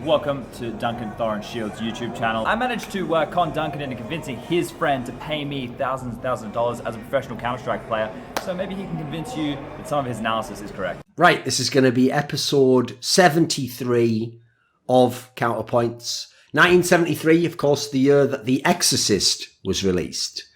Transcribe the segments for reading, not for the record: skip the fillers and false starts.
Welcome to Duncan Thorin Shield's YouTube channel. I managed to con Duncan into convincing his friend to pay me thousands of dollars as a professional Counter-Strike player, so maybe he can convince you that some of his analysis is correct. Right, this is going to be episode 73 of Counterpoints. 1973, of course, the year that The Exorcist was released.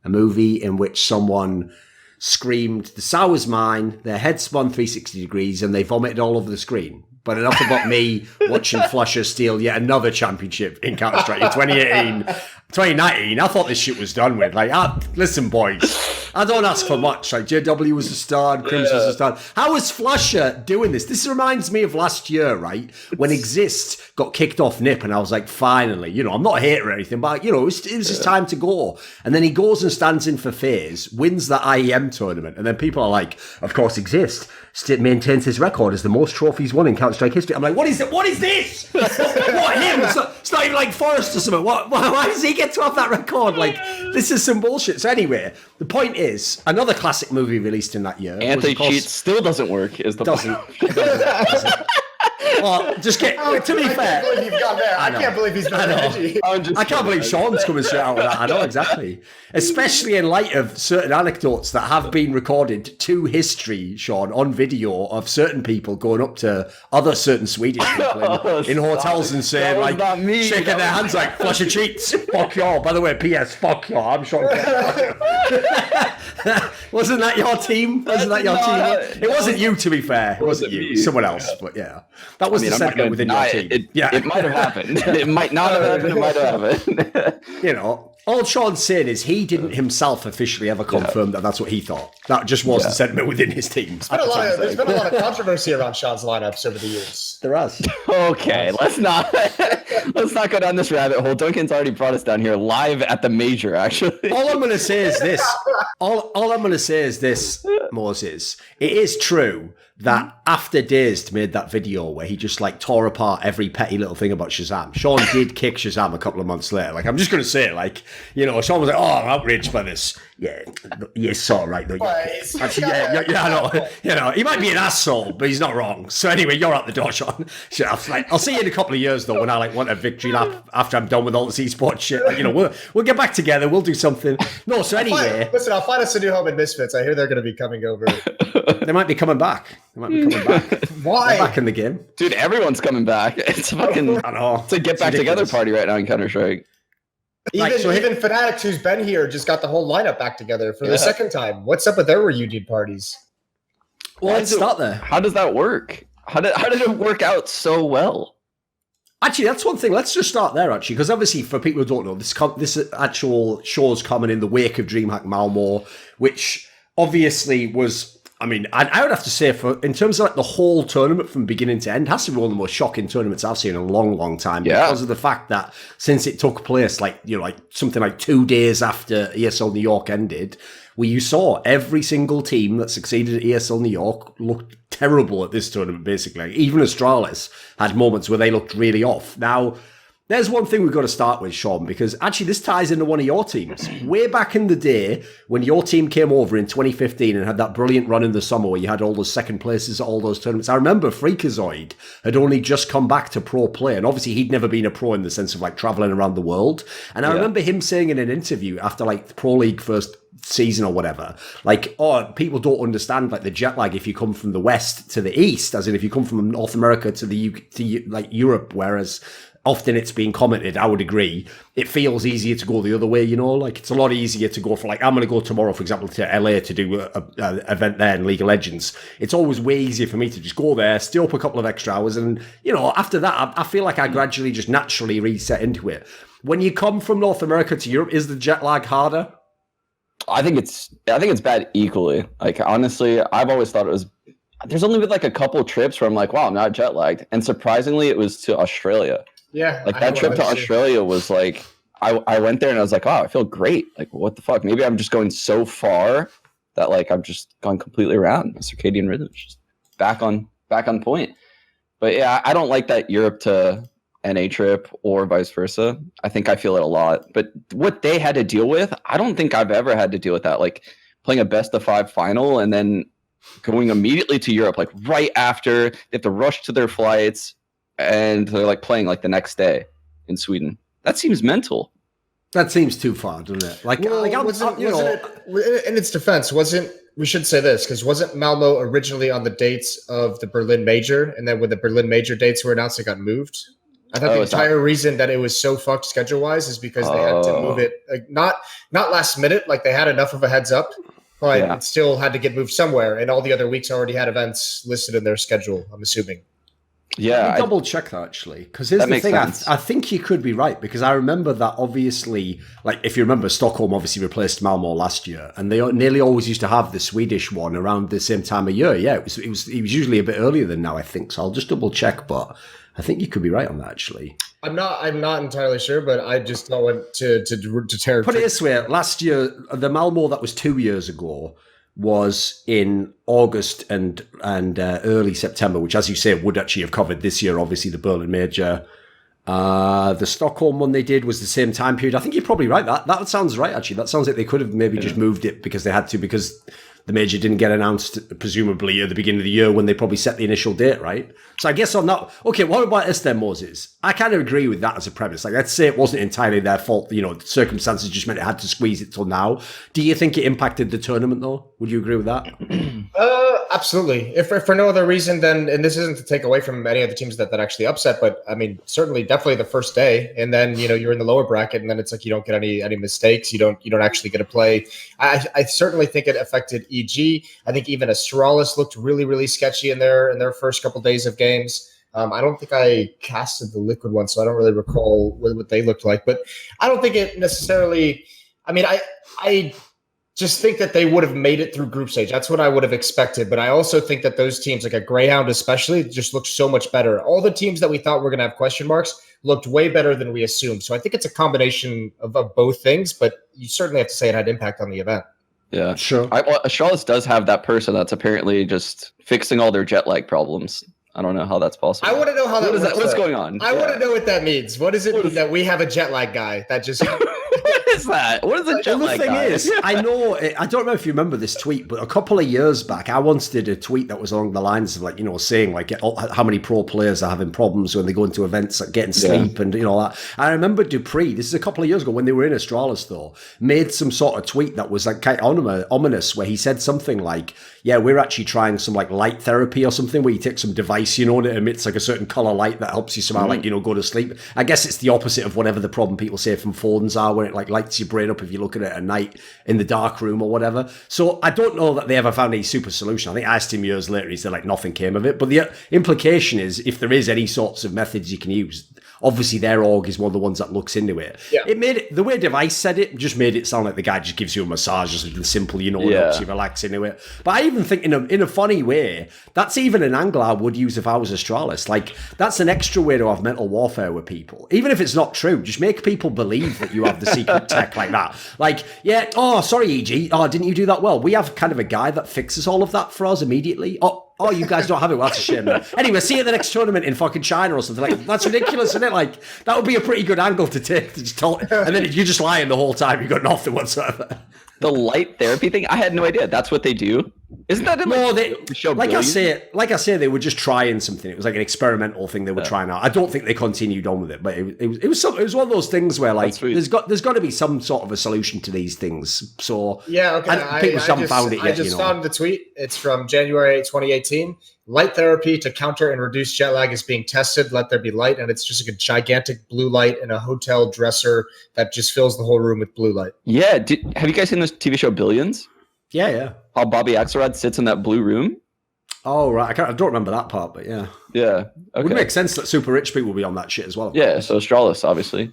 A movie in which someone screamed, "The sour's mine," their head spun 360 degrees, and they vomited all over the screen. But enough about me watching Flusher steal yet another championship in Counter-Strike in 2018. 2019, I thought this shit was done with. Like, listen, boys, I don't ask for much. Like, JW was a star, and Crims was a star. How is Flusher doing this? This reminds me of last year, right? When Exist got kicked off NIP, and I was like, finally, I'm not a hater or anything, but, it was his time to go. And then he goes and stands in for FaZe, wins the IEM tournament, and then people are like, of course, Exist maintains his record as the most trophies won in Counter-Strike history. I'm like, what is it? What is this? What, him? It's not even like Forrest or something. Why does he get to have that record? Like, this is some bullshit. So anyway, the point is, another classic movie released in that year. Anti-cheat still doesn't work, is the point. Well, just get, to be fair. I can't believe you've gone there. I can't believe he's gone there. I can't believe Sean's coming straight out with that. I know, exactly. Especially in light of certain anecdotes that have been recorded to history, Sean, on video of certain people going up to other certain Swedish people in hotels and saying, like, shaking their hands like, "Flusher cheats. Fuck y'all. By the way, PS, fuck y'all. I'm Sean." Wasn't that your team? Wasn't that your team? It wasn't you, to be fair. It wasn't you. Someone else, but yeah. That was the segment within your team. It might have happened. It might not have happened. It might have happened. All Sean's saying is he didn't himself officially ever confirm that that's what he thought. That just was the sentiment within his team. There's been a lot of controversy around Sean's lineups over the years. There has. Okay, let's not go down this rabbit hole. Duncan's already brought us down here live at the major, actually. All I'm going to say is this. All I'm going to say is this, Moses. It is true that after Dazed made that video where he just like tore apart every petty little thing about Shazam, Sean did kick Shazam a couple of months later. Like, I'm just going to say it, like, Sean was like, "Oh, I'm outraged by this." Yeah, it's all right though. Actually, I know. He might be an asshole, but he's not wrong. So anyway, you're out the door, Sean. I'll see you in a couple of years though, when I want a victory lap after I'm done with all this esports shit. Like, we'll get back together. We'll do something. No, so anyway, I'll find us a new home in Misfits. I hear they're going to be coming over. They might be coming back. Why? They're back in the game, dude. Everyone's coming back. It's fucking. I know. It's a get back together party right now in Counter-Strike. Even Fnatic, who's been here, just got the whole lineup back together for the second time. What's up with their reunion parties? Well, let's start there. How does that work? How did it work out so well? Actually, that's one thing. Let's just start there, actually, because obviously, for people who don't know, this actual show's coming in the wake of Dreamhack Malmo, which obviously was. I mean, I would have to say, in terms of like the whole tournament from beginning to end, has to be one of the most shocking tournaments I've seen in a long, long time. Yeah. Because of the fact that since it took place, like something like 2 days after ESL New York ended, where you saw every single team that succeeded at ESL New York looked terrible at this tournament. Basically, like, even Astralis had moments where they looked really off. Now, there's one thing we've got to start with, Sean, because actually this ties into one of your teams. Way back in the day, when your team came over in 2015 and had that brilliant run in the summer where you had all those second places at all those tournaments, I remember Freakazoid had only just come back to pro play, and obviously he'd never been a pro in the sense of like traveling around the world. And I remember him saying in an interview after like the Pro League first season or whatever, like, people don't understand like the jet lag if you come from the west to the east, as in if you come from North America to like Europe, whereas often it's being commented, I would agree, it feels easier to go the other way, like it's a lot easier to go for, like, I'm going to go tomorrow, for example, to LA to do a event there in League of Legends. It's always way easier for me to just go there, stay up a couple of extra hours, and, after that, I feel like I gradually just naturally reset into it. When you come from North America to Europe, is the jet lag harder? I think it's bad equally. Like, honestly, I've always thought it was. There's only been like a couple trips where I'm like, wow, I'm not jet lagged, and surprisingly, it was to Australia. Yeah, like that trip to Australia was like, I went there and I was like, oh, I feel great. Like, what the fuck? Maybe I'm just going so far that like I've just gone completely around. My circadian rhythm is just back on point. But yeah, I don't like that Europe to NA trip or vice versa. I think I feel it a lot. But what they had to deal with, I don't think I've ever had to deal with that. Like playing a best of 5 final and then going immediately to Europe, like right after they have to rush to their flights. and they're like playing like the next day in Sweden. That seems mental. That seems too far, doesn't it? In its defense, we should say this, because wasn't Malmo originally on the dates of the Berlin Major, and then when the Berlin Major dates were announced, it got moved? I thought the entire reason that it was so fucked schedule-wise is because they had to move it, like, not last minute, like they had enough of a heads up, but it still had to get moved somewhere, and all the other weeks already had events listed in their schedule, I'm assuming. Yeah, let me double check that actually, because here's the thing. I think you could be right, because I remember that obviously, like if you remember, Stockholm obviously replaced Malmo last year, and they nearly always used to have the Swedish one around the same time of year. Yeah, it was usually a bit earlier than now, I think. So I'll just double check, but I think you could be right on that actually. I'm not entirely sure, but I just don't want to tear. Put it this way: last year, the Malmo that was 2 years ago was in August and early September, which, as you say, would actually have covered this year, obviously, the Berlin Major. The Stockholm one they did was the same time period. I think you're probably right. That sounds right, actually. That sounds like they could have maybe just moved it because they had to, because the Major didn't get announced, presumably, at the beginning of the year when they probably set the initial date, right? So I guess on that... Okay, what about this then, Moses? I kind of agree with that as a premise. Like, let's say it wasn't entirely their fault. You know, circumstances just meant it had to squeeze it till now. Do you think it impacted the tournament, though? Would you agree with that? Absolutely. If for no other reason than, and this isn't to take away from any of the teams that actually upset, but I mean, certainly, definitely the first day, and then you're in the lower bracket, and then it's like you don't get any mistakes. You don't actually get to play. I certainly think it affected EG. I think even Astralis looked really, really sketchy in their first couple days of games. I don't think I casted the Liquid one, so I don't really recall what they looked like. But I don't think it necessarily. I mean, I just think that they would have made it through group stage. That's what I would have expected. But I also think that those teams, like a Greyhound especially, just looked so much better. All the teams that we thought were going to have question marks looked way better than we assumed. So I think it's a combination of both things, but you certainly have to say it had impact on the event. Yeah, sure. Astralis does have that person that's apparently just fixing all their jet lag problems. I don't know how that's possible. I want to know how that works. What's going on? I want to know what that means. What does it mean that we have a jet lag guy that just... What is that? What is a jet lag guy? The thing is, I don't know if you remember this tweet, but a couple of years back, I once did a tweet that was along the lines of like, saying like how many pro players are having problems when they go into events, like getting sleep and that. I remember Dupree, this is a couple of years ago when they were in Astralis though, made some sort of tweet that was like kind of ominous, where he said something like, yeah, we're actually trying some like light therapy or something where you take some device, and it emits like a certain color light that helps you somehow go to sleep. I guess it's the opposite of whatever the problem people say from phones are, where it like lights your brain up if you look at it at night in the dark room or whatever. So I don't know that they ever found a super solution. I think I asked him years later, he said like nothing came of it. But the implication is if there is any sorts of methods you can use, obviously their org is one of the ones that looks into it. Yeah. It made it, the way Device said it, just made it sound like the guy just gives you a massage or something simple, and helps you relax into it. But I even think in a funny way, that's even an angle I would use if I was Astralis. Like, that's an extra way to have mental warfare with people. Even if it's not true, just make people believe that you have the secret tech like that. Like, yeah, oh, sorry, EG. Oh, didn't you do that well? We have kind of a guy that fixes all of that for us immediately. Oh, you guys don't have it. Well, that's a shame. Anyway, see you at the next tournament in fucking China or something. Like, that's ridiculous, isn't it? Like, that would be a pretty good angle to take. To just talk, and then you're just lying the whole time. You've got nothing whatsoever. The light therapy thing? I had no idea. That's what they do? Isn't that in the show? Like I say, they were just trying something. It was like an experimental thing they were trying out. I don't think they continued on with it, but it was one of those things where like there's got to be some sort of a solution to these things. So yeah, okay. People haven't found it yet. I just found the tweet. It's from January 2018. Light therapy to counter and reduce jet lag is being tested. Let there be light, and it's just like a gigantic blue light in a hotel dresser that just fills the whole room with blue light. Yeah, have you guys seen this TV show Billions? Yeah. How Bobby Axelrod sits in that blue room? Oh, right. I don't remember that part, but yeah. Yeah. Okay. It would make sense that super rich people will be on that shit as well. Yeah, so Astralis, obviously.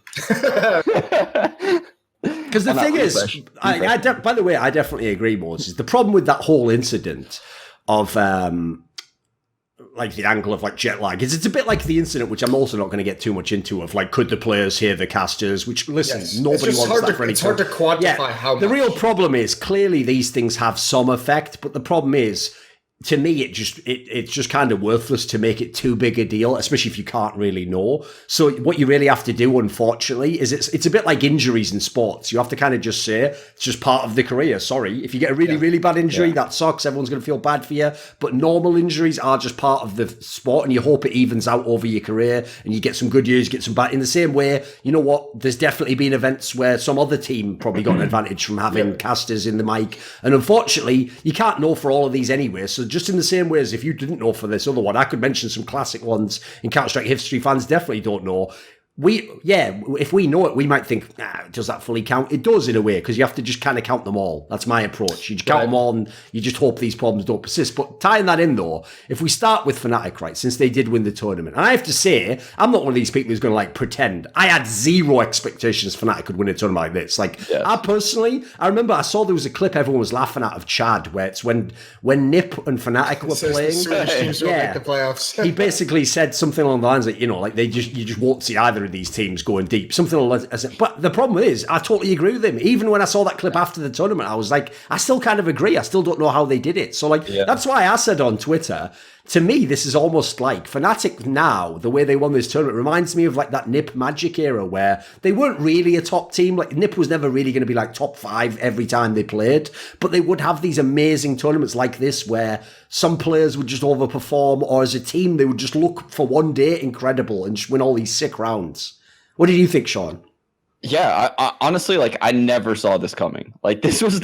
Because the thing is, by the way, I definitely agree, Moses. The problem with that whole incident of like the angle of like jet lag is it's a bit like the incident, which I'm also not going to get too much into, of like, could the players hear the casters, which listen, nobody wants that for any time. It's hard to quantify how much. The real problem is clearly these things have some effect, but the problem is to me, it's just kind of worthless to make it too big a deal, especially if you can't really know. So what you really have to do, unfortunately, is it's a bit like injuries in sports. You have to kind of just say it's just part of the career. Sorry, if you get a really bad injury, that sucks. Everyone's going to feel bad for you. But normal injuries are just part of the sport, and you hope it evens out over your career, and you get some good years, get some bad. In the same way, you know what? There's definitely been events where some other team probably got an advantage from having casters in the mic, and unfortunately, you can't know for all of these anyway. So just in the same way as if you didn't know for this other one, I could mention some classic ones in Counter-Strike history fans definitely don't know. If we know it, we might think, does that fully count? It does in a way, because you have to just kind of count them all. That's my approach. You just count them all and you just hope these problems don't persist. But tying that in though, if we start with Fnatic, right, since they did win the tournament, and I have to say, I'm not one of these people who's going to like pretend. I had zero expectations Fnatic could win a tournament like this. Like, I remember I saw there was a clip everyone was laughing at of Chad, where it's when Nip and Fnatic were playing. Teams will make the playoffs. He basically said something along the lines that, like you just won't see either of these teams going deep. Something along. But the problem is, I totally agree with him. Even when I saw that clip after the tournament, I was like, I still kind of agree. I still don't know how they did it. So that's why I said on Twitter, to me, this is almost like Fnatic now, the way they won this tournament reminds me of like that Nip Magic era where they weren't really a top team. Like Nip was never really going to be like top 5 every time they played, but they would have these amazing tournaments like this where some players would just overperform, or as a team, they would just look for one day incredible and just win all these sick rounds. What did you think, Sean? Yeah, I honestly, like, I never saw this coming. Like, this has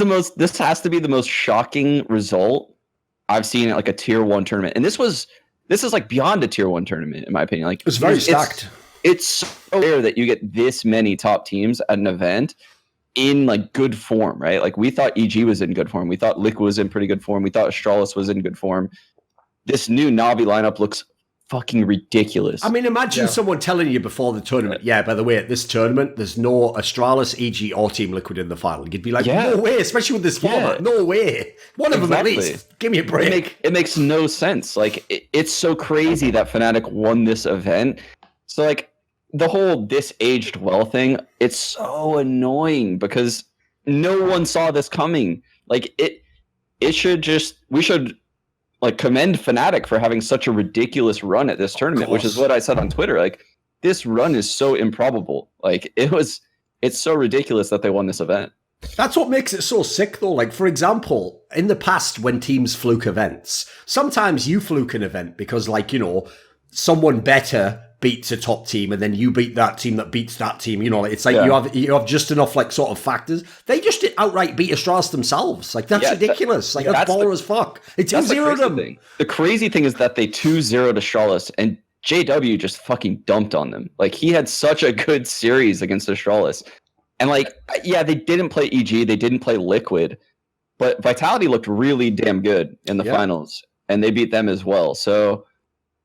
to be the most shocking result I've seen at like a tier 1 tournament. And this is like beyond a tier 1 tournament, in my opinion. Like, it's very stacked. It's so rare that you get this many top teams at an event in like good form, right? Like, we thought EG was in good form. We thought Liquid was in pretty good form. We thought Astralis was in good form. This new Navi lineup looks fucking ridiculous. I mean, imagine someone telling you before the tournament, by the way, at this tournament, there's no Astralis, EG, or Team Liquid in the final. You'd be like, no way, especially with this format. No way. One of them at least. Give me a break. It makes no sense. Like, it's so crazy that Fnatic won this event. So, like, the whole this aged well thing, it's so annoying because no one saw this coming. Like, we should like commend Fnatic for having such a ridiculous run at this tournament, which is what I said on Twitter. Like, this run is so improbable. Like, it's so ridiculous that they won this event. That's what makes it so sick, though. Like, for example, in the past, when teams fluke events, sometimes you fluke an event because, like, someone better beats a top team and then you beat that team that beats that team. It's like you have just enough like sort of factors. They just outright beat Astralis themselves. Like, that's ridiculous. Like, that's baller as fuck. They 2-0'd them. The crazy thing is that they 2-0'd Astralis and JW just fucking dumped on them. Like, he had such a good series against Astralis. And like, they didn't play EG, they didn't play Liquid, but Vitality looked really damn good in the finals and they beat them as well. So,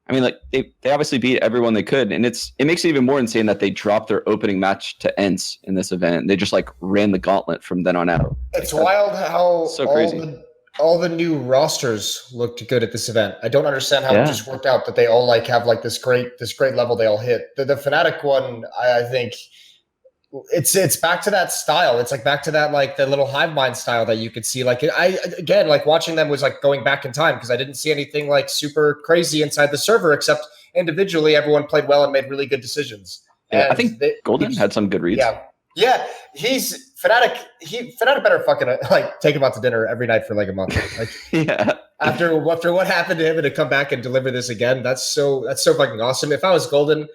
I mean, like, they obviously beat everyone they could, and it makes it even more insane that they dropped their opening match to ENCE in this event. They just like ran the gauntlet from then on out. It's wild how so crazy. All the new rosters looked good at this event. I don't understand how it just worked out that they all like have like this great level they all hit. The Fnatic one, I think it's back to that style. It's like back to that like the little hive mind style that you could see. Like, I again, like watching them was like going back in time because I didn't see anything like super crazy inside the server, except individually everyone played well and made really good decisions. Yeah, I think Golden had some good reads. Yeah, he's Fnatic. Fnatic better fucking like take him out to dinner every night for like a month. Like, after what happened to him and to come back and deliver this again, that's so fucking awesome. If I was Golden,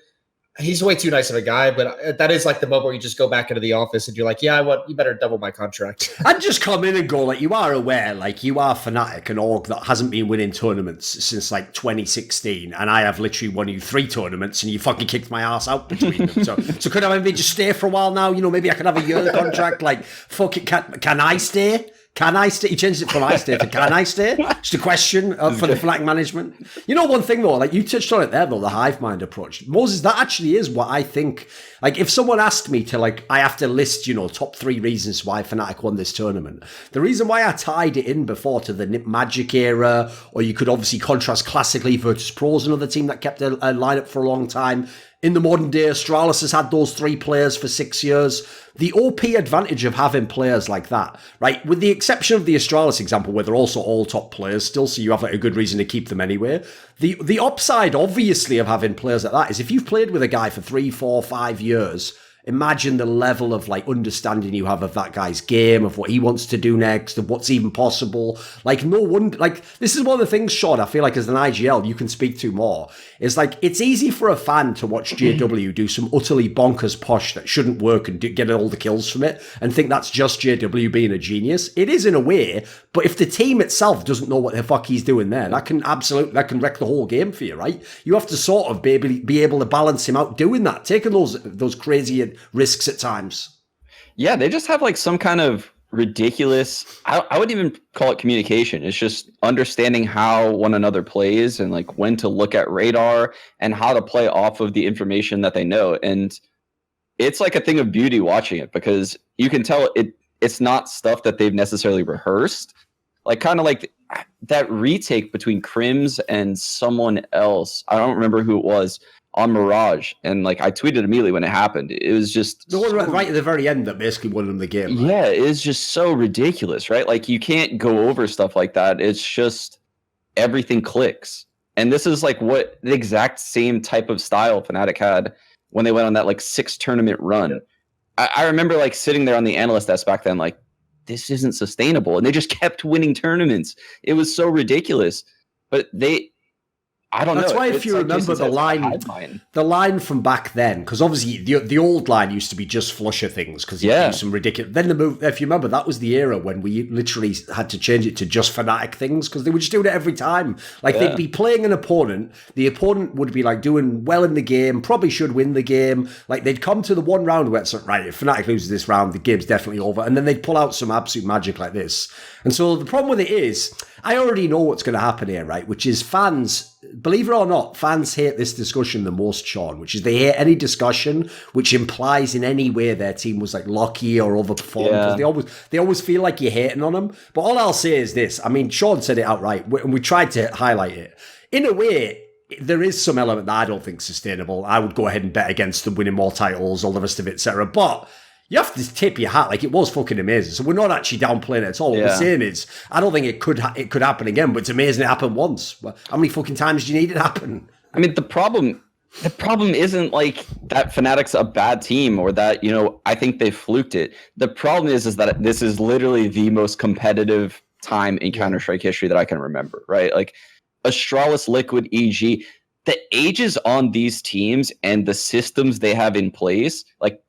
he's way too nice of a guy, but that is like the moment where you just go back into the office and you're like, you better double my contract. I'd just come in and go, like, you are aware, like, you are Fnatic, an org that hasn't been winning tournaments since like 2016, and I have literally won you 3 tournaments and you fucking kicked my ass out between them. So could I maybe just stay for a while now? Maybe I could have a year contract. Like, fuck it, can I stay? Can I stay? He changed it from I stay to can I stay? Just a question for the Fnatic management. One thing though, like you touched on it there though, the hive mind approach. Moses, that actually is what I think. Like, if someone asked me to, like, I have to list, top 3 reasons why Fnatic won this tournament. The reason why I tied it in before to the Nip Magic era, or you could obviously contrast classically versus Pro's, another team that kept a lineup for a long time. In the modern day, Astralis has had those 3 players for 6 years. The OP advantage of having players like that, right? With the exception of the Astralis example, where they're also all top players still, so you have like a good reason to keep them anyway. The upside, obviously, of having players like that is if you've played with a guy for 3, 4, 5 years, imagine the level of like understanding you have of that guy's game, of what he wants to do next, of what's even possible. Like, no wonder, like, this is one of the things, Sean, I feel like as an IGL you can speak to more. It's like, it's easy for a fan to watch JW do some utterly bonkers posh that shouldn't work and get all the kills from it and think that's just JW being a genius. It is in a way, but if the team itself doesn't know what the fuck he's doing there, that can wreck the whole game for you, right? You have to sort of be able to balance him out doing that, taking those crazy risks at times. Yeah, they just have like some kind of ridiculous, I wouldn't even call it communication. It's just understanding how one another plays and like when to look at radar and how to play off of the information that they know. And it's like a thing of beauty watching it, because you can tell it's not stuff that they've necessarily rehearsed. Like kind of like that retake between Crims and someone else. I don't remember who it was, on Mirage, and like I tweeted immediately when it happened. It was just the one right at the very end that basically won them the game. Right? Yeah, it's just so ridiculous, right? Like you can't go over stuff like that. It's just everything clicks. And this is like what the exact same type of style Fnatic had when they went on that like 6 tournament run. I remember like sitting there on the analyst desk back then, like, this isn't sustainable. And they just kept winning tournaments. It was so ridiculous. But I don't know. That's why if you remember the line from back then, because obviously the old line used to be just flusher things because you do some ridiculous. Then the move, if you remember, that was the era when we literally had to change it to just Fnatic things because they were just doing it every time. Like they'd be playing an opponent, the opponent would be like doing well in the game, probably should win the game. Like they'd come to the one round where it's like, right, if Fnatic loses this round, the game's definitely over, and then they'd pull out some absolute magic like this. And so the problem with it is, I already know what's going to happen here, right? Which is fans, believe it or not, fans hate this discussion the most, Sean, which is they hate any discussion which implies in any way their team was like lucky or overperformed, because they always feel like you're hating on them. But all I'll say is this. I mean, Sean said it outright, and we tried to highlight it. In a way, there is some element that I don't think is sustainable. I would go ahead and bet against them winning more titles, all the rest of it, etc. But you have to tip your hat, like it was fucking amazing. So we're not actually downplaying it at all. What we're saying is, I don't think it could happen again, but it's amazing it happened once. How many fucking times do you need it to happen? I mean, the problem isn't like that Fnatic's a bad team or that, you know, I think they fluked it. The problem is that this is literally the most competitive time in Counter-Strike history that I can remember, right? Like Astralis, Liquid, EG, the ages on these teams and the systems they have in place, like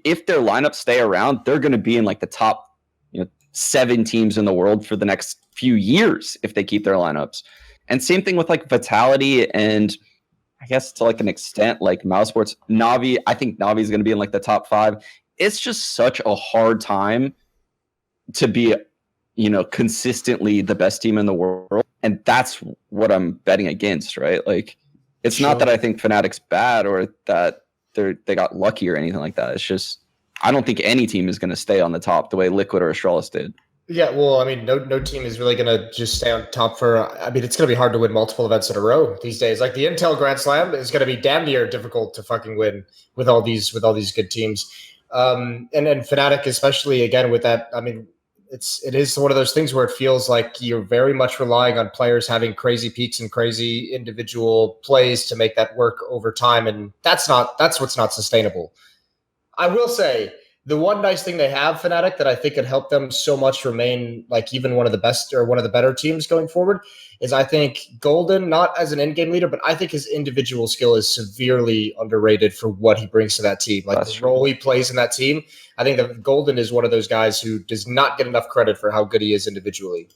if their lineups stay around, they're going to be in like the top, 7 teams in the world for the next few years if they keep their lineups. And same thing with like Vitality and I guess to like an extent like Mousesports. Navi, I think Navi is going to be in like the top 5. It's just such a hard time to be, consistently the best team in the world. And that's what I'm betting against, right? Like, it's not that I think Fnatic's bad or that they got lucky or anything like that. It's just, I don't think any team is going to stay on the top the way Liquid or Astralis did. Yeah, well, I mean, no team is really going to just stay on top for. I mean, it's going to be hard to win multiple events in a row these days. Like the Intel Grand Slam is going to be damn near difficult to fucking win with all these good teams. And Fnatic, especially again with that. I mean, it is one of those things where it feels like you're very much relying on players having crazy peaks and crazy individual plays to make that work over time, and that's what's not sustainable. I will say, the one nice thing they have, Fnatic, that I think could help them so much remain like even one of the best or one of the better teams going forward is I think Golden, not as an in-game leader, but I think his individual skill is severely underrated for what he brings to that team. Like the role he plays in that team, I think that Golden is one of those guys who does not get enough credit for how good he is individually.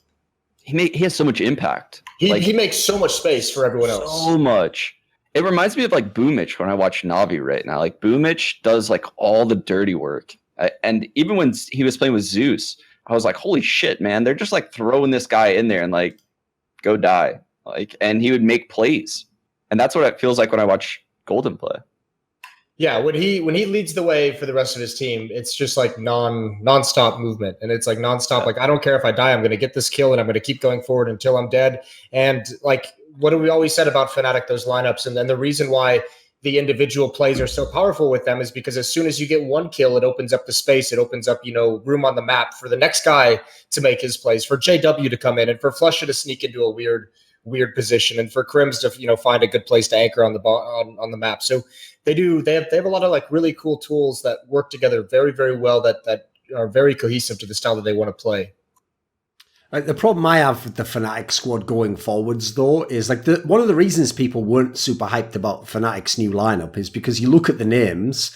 He has so much impact. He makes so much space for everyone else. So much. It reminds me of like Boomich when I watch Navi right now. Like Boomich does like all the dirty work. And even when he was playing with Zeus, I was like, holy shit, man. They're just like throwing this guy in there and like, go die. Like, and he would make plays. And that's what it feels like when I watch Golden play. Yeah, when he leads the way for the rest of his team, it's just like nonstop movement. And it's like nonstop, like, I don't care if I die, I'm going to get this kill and I'm going to keep going forward until I'm dead. And like, what have we always said about Fnatic, those lineups? And then the reason why the individual plays are so powerful with them is because as soon as you get one kill, it opens up the space. It opens up, room on the map for the next guy to make his plays, for JW to come in and for Flusha to sneak into a weird position and for Crims to, find a good place to anchor on the on the map. So they have a lot of like really cool tools that work together very, very well that are very cohesive to the style that they want to play. The problem I have with the Fnatic squad going forwards, though, is like one of the reasons people weren't super hyped about Fnatic's new lineup is because you look at the names,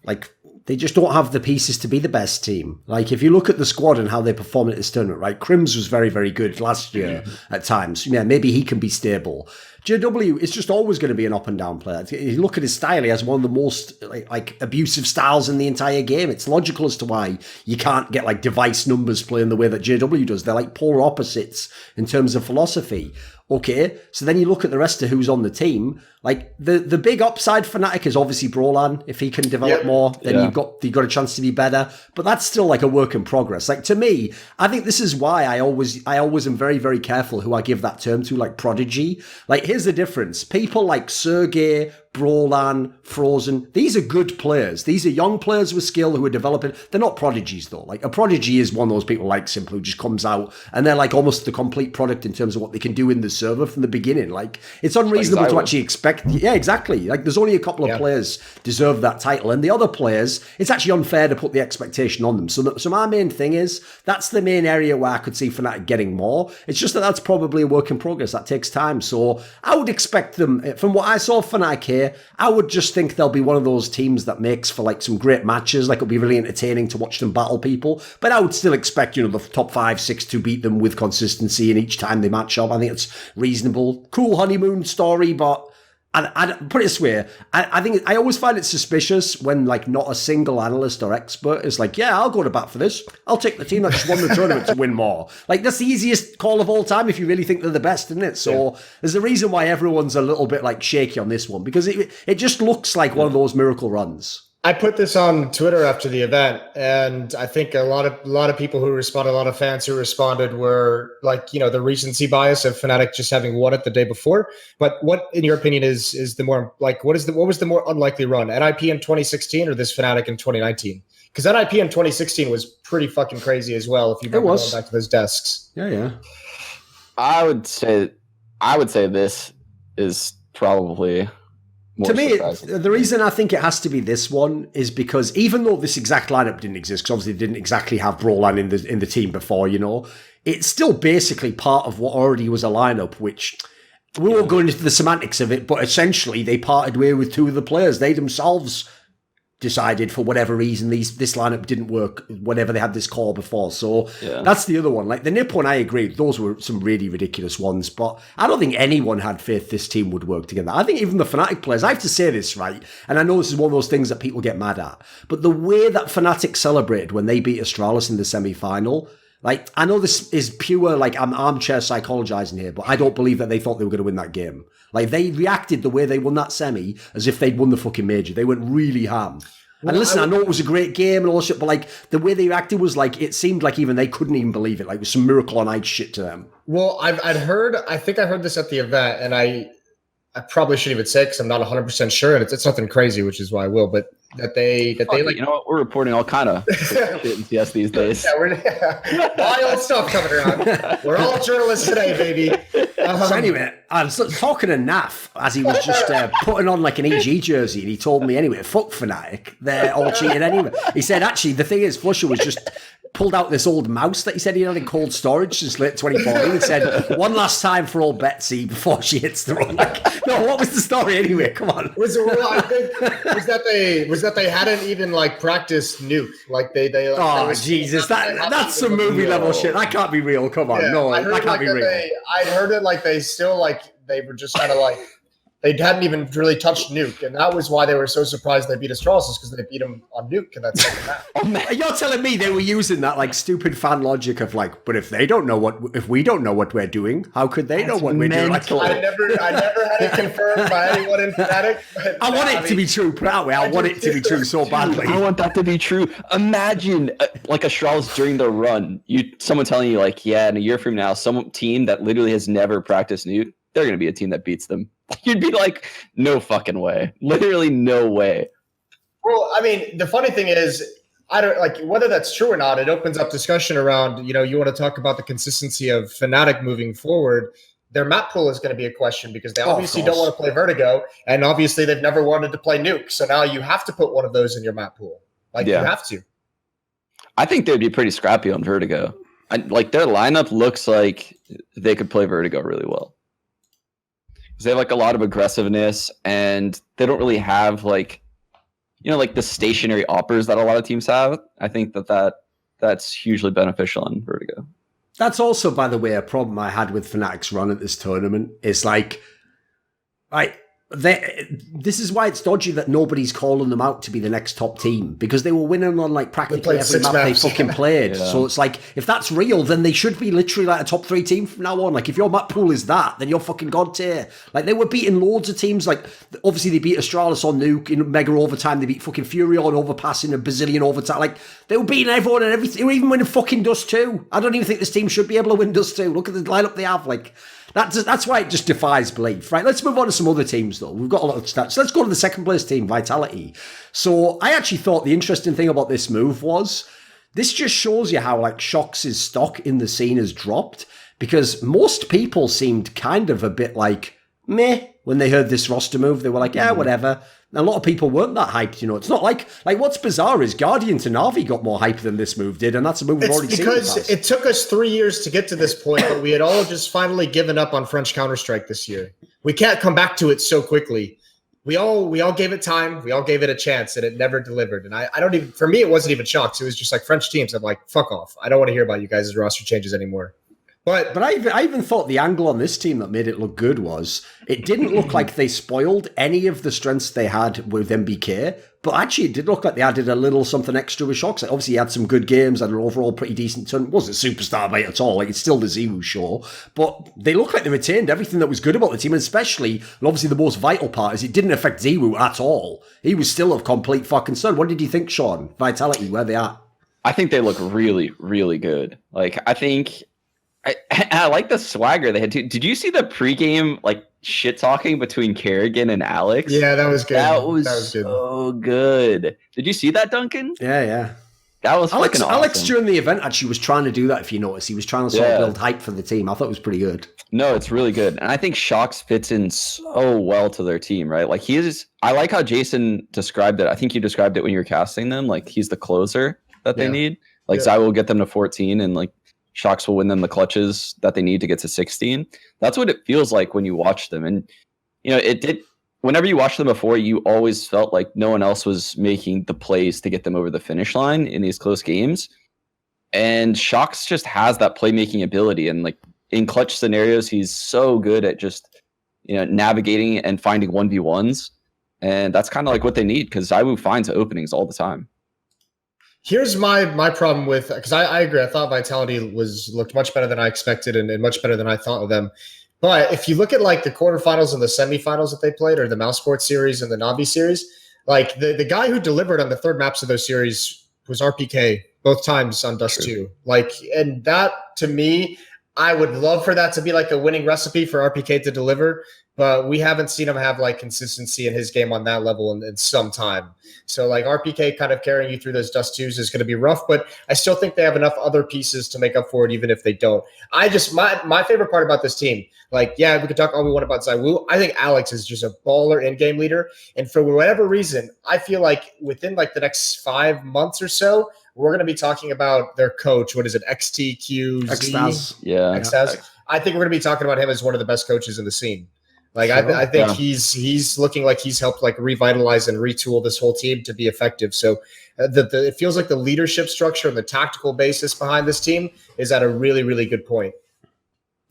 like they just don't have the pieces to be the best team. Like if you look at the squad and how they performed at this tournament, right? Crims was very, very good last year at times. Yeah, maybe he can be stable. JW is just always going to be an up and down player. You look at his style; he has one of the most like abusive styles in the entire game. It's logical as to why you can't get like device numbers playing the way that JW does. They're like polar opposites in terms of philosophy. Okay, so then you look at the rest of who's on the team. Like the big upside for Fnatic is obviously Brolan. If he can develop more, then you've got a chance to be better. But that's still like a work in progress. Like to me, I think this is why I always am very, very careful who I give that term to, like prodigy. Like here's the difference. People like Sergey, Brolan, Frozen, these are good players. These are young players with skill who are developing. They're not prodigies though. Like a prodigy is one of those people like Simple who just comes out and they're like almost the complete product in terms of what they can do in the server from the beginning. Like it's unreasonable to actually expect. Yeah, exactly. Like there's only a couple of players deserve that title, and the other players, it's actually unfair to put the expectation on them. So my main thing is that's the main area where I could see Fnatic getting more. It's just that's probably a work in progress. That takes time. So I would expect them, from what I saw of Fnatic here, I would just think they'll be one of those teams that makes for like some great matches. Like it'll be really entertaining to watch them battle people. But I would still expect, the top 5-6 to beat them with consistency, and each time they match up, I think it's reasonable. Cool honeymoon story, but I put it this way, I think I always find it suspicious when like not a single analyst or expert is like, yeah, I'll go to bat for this. I'll take the team that just won the tournament to win more. Like that's the easiest call of all time if you really think they're the best, isn't it? So there's a reason why everyone's a little bit like shaky on this one, because it just looks like one of those miracle runs. I put this on Twitter after the event, and I think a lot of people who responded, a lot of fans who responded were like, the recency bias of Fnatic just having won it the day before. But what, in your opinion, is the more like what was the more unlikely run? NIP in 2016 or this Fnatic in 2019? Because NIP in 2016 was pretty fucking crazy as well. If you remember going back to those desks, yeah. I would say this is probably. To me, the reason I think it has to be this one is because even though this exact lineup didn't exist, because obviously they didn't exactly have Brolan in the team before, it's still basically part of what already was a lineup, which we won't go into the semantics of it, but essentially they parted way with two of the players. They themselves decided for whatever reason this lineup didn't work whenever they had this core before. So that's the other one. Like the NiP one, I agree, those were some really ridiculous ones, but I don't think anyone had faith this team would work together. I think even the Fnatic players, I have to say this, right, and I know this is one of those things that people get mad at, but the way that Fnatic celebrated when they beat Astralis in the semi-final, like, I know this is pure, like, I'm armchair psychologizing here, but I don't believe that they thought they were going to win that game. Like, they reacted the way they won that semi as if they'd won the fucking major. They went really ham. And listen, I know it was a great game and all that shit, but, like, the way they reacted was, like, it seemed like even they couldn't even believe it. Like, it was some miracle on ice shit to them. Well, I think I heard this at the event, and I probably shouldn't even say because I'm not 100% sure, and it's nothing crazy, which is why I will, but that they like, you know what, we're reporting all kind of shit in CS these days. Yeah, wild stuff coming around. We're all journalists today, baby. So anyway, I was talking to Naf as he was just putting on like an EG jersey, and he told me anyway, fuck Fnatic, they're all cheating anyway. He said actually the thing is, Flusha was just pulled out this old mouse that he said he had in cold storage since late 2014. He said one last time for old Betsy before she hits the road. Like, no, what was the story anyway? Come on. Was that they hadn't even like practiced nuke? Like they oh Jesus, that's some movie level shit. That can't be real. Come on, no, that can't be real. I'd heard it like they still like they were just kind of like they hadn't even really touched nuke, and that was why they were so surprised they beat Astralis, because they beat them on nuke in that second match. Oh, man. You're telling me they were using that like stupid fan logic of like, but if we don't know what we're doing, how could they know what we're doing? Like, I never had it confirmed by anyone in Fnatic. I want it to be true. Put it that way. I want it to be true so badly. I want that to be true. Imagine like Astralis during the run, someone telling you like, yeah, in a year from now, some team that literally has never practiced nuke, they're going to be a team that beats them. You'd be like, no fucking way. Literally no way. Well, I mean, the funny thing is, I don't like whether that's true or not. It opens up discussion around, you want to talk about the consistency of Fnatic moving forward. Their map pool is going to be a question because they obviously don't want to play Vertigo, and obviously they've never wanted to play Nuke. So now you have to put one of those in your map pool. You have to. I think they'd be pretty scrappy on Vertigo. Their lineup looks like they could play Vertigo really well. Because they have like a lot of aggressiveness, and they don't really have like the stationary operas that a lot of teams have. I think that's hugely beneficial in Vertigo. That's also, by the way, a problem I had with Fnatic's run at this tournament. Is this is why it's dodgy that nobody's calling them out to be the next top team, because they were winning on like practically every map they fucking played. Yeah. So it's like, if that's real, then they should be literally like a top 3 team from now on. Like, if your map pool is that, then you're fucking god tier. Like, they were beating loads of teams. Like, obviously they beat Astralis on Nuke in Mega Overtime. They beat fucking Fury on Overpassing and Bazillion Overtime. Like, they were beating everyone and everything. They were even winning fucking Dust 2. I don't even think this team should be able to win Dust 2. Look at the lineup they have. Like, that's why it just defies belief, right? Let's move on to some other teams, though. We've got a lot of stats. Let's go to the second place team, Vitality. So I actually thought the interesting thing about this move was this just shows you how like Shox' stock in the scene has dropped, because most people seemed kind of a bit like meh when they heard this roster move. They were like, yeah, whatever. A lot of people weren't that hyped, It's not like what's bizarre is Guardian to Na'Vi got more hype than this move did, and that's a move we've already seen. Because it took us 3 years to get to this point, but we had all just finally given up on French Counter-Strike this year. We can't come back to it so quickly. We all gave it time, we all gave it a chance, and it never delivered. And I don't even, for me, it wasn't even Shox. It was just like French teams. I'm like, fuck off. I don't want to hear about you guys' roster changes anymore. But I even thought the angle on this team that made it look good was it didn't look like they spoiled any of the strengths they had with MBK, but actually it did look like they added a little something extra with Shox. Like, obviously he had some good games, had an overall pretty decent turn. Wasn't superstar by at all. Like, it's still the Zero show, but they look like they retained everything that was good about the team, and especially, and obviously the most vital part is it didn't affect Zero at all. He was still of complete fucking son. What did you think, Sean? Vitality, where they at? I think they look really, really good. Like, I like the swagger they had too. Did you see the pregame shit talking between Kerrigan and Alex? Yeah, that was good. That was good. So good. Did you see that, Duncan? Yeah. That was fucking awesome. Alex during the event actually was trying to do that. If you notice, he was trying to sort of build hype for the team. I thought it was pretty good. No, it's really good, and I think Shox fits in so well to their team. Right, like I like how Jason described it. I think you described it when you were casting them. Like, he's the closer that they need. Like, Zai will get them to 14, and Shox will win them the clutches that they need to get to 16. That's what it feels like when you watch them. And, it did. Whenever you watched them before, you always felt like no one else was making the plays to get them over the finish line in these close games. And Shox just has that playmaking ability. And in clutch scenarios, he's so good at just, navigating and finding 1v1s. And that's kind of like what they need, because Zaiwu finds openings all the time. Here's my problem with, because I agree. I thought Vitality looked much better than I expected and much better than I thought of them. But if you look at the quarterfinals and the semifinals that they played, or the Mouseport series and the Na'Vi series, the guy who delivered on the third maps of those series was RPK both times on Dust 2. And that, to me, I would love for that to be a winning recipe for RPK to deliver, but we haven't seen him have consistency in his game on that level in some time. So RPK kind of carrying you through those Dust 2s is going to be rough, but I still think they have enough other pieces to make up for it, even if they don't. My favorite part about this team, we could talk all we want about Zaiwu. I think Alex is just a baller in-game leader. And for whatever reason, I feel like within the next 5 months or so, we're going to be talking about their coach. What is it? XTQZ? Xtaz. Yeah. Xtaz. I think we're going to be talking about him as one of the best coaches in the scene. I think he's looking like he's helped revitalize and retool this whole team to be effective. So it feels like the leadership structure and the tactical basis behind this team is at a really, really good point.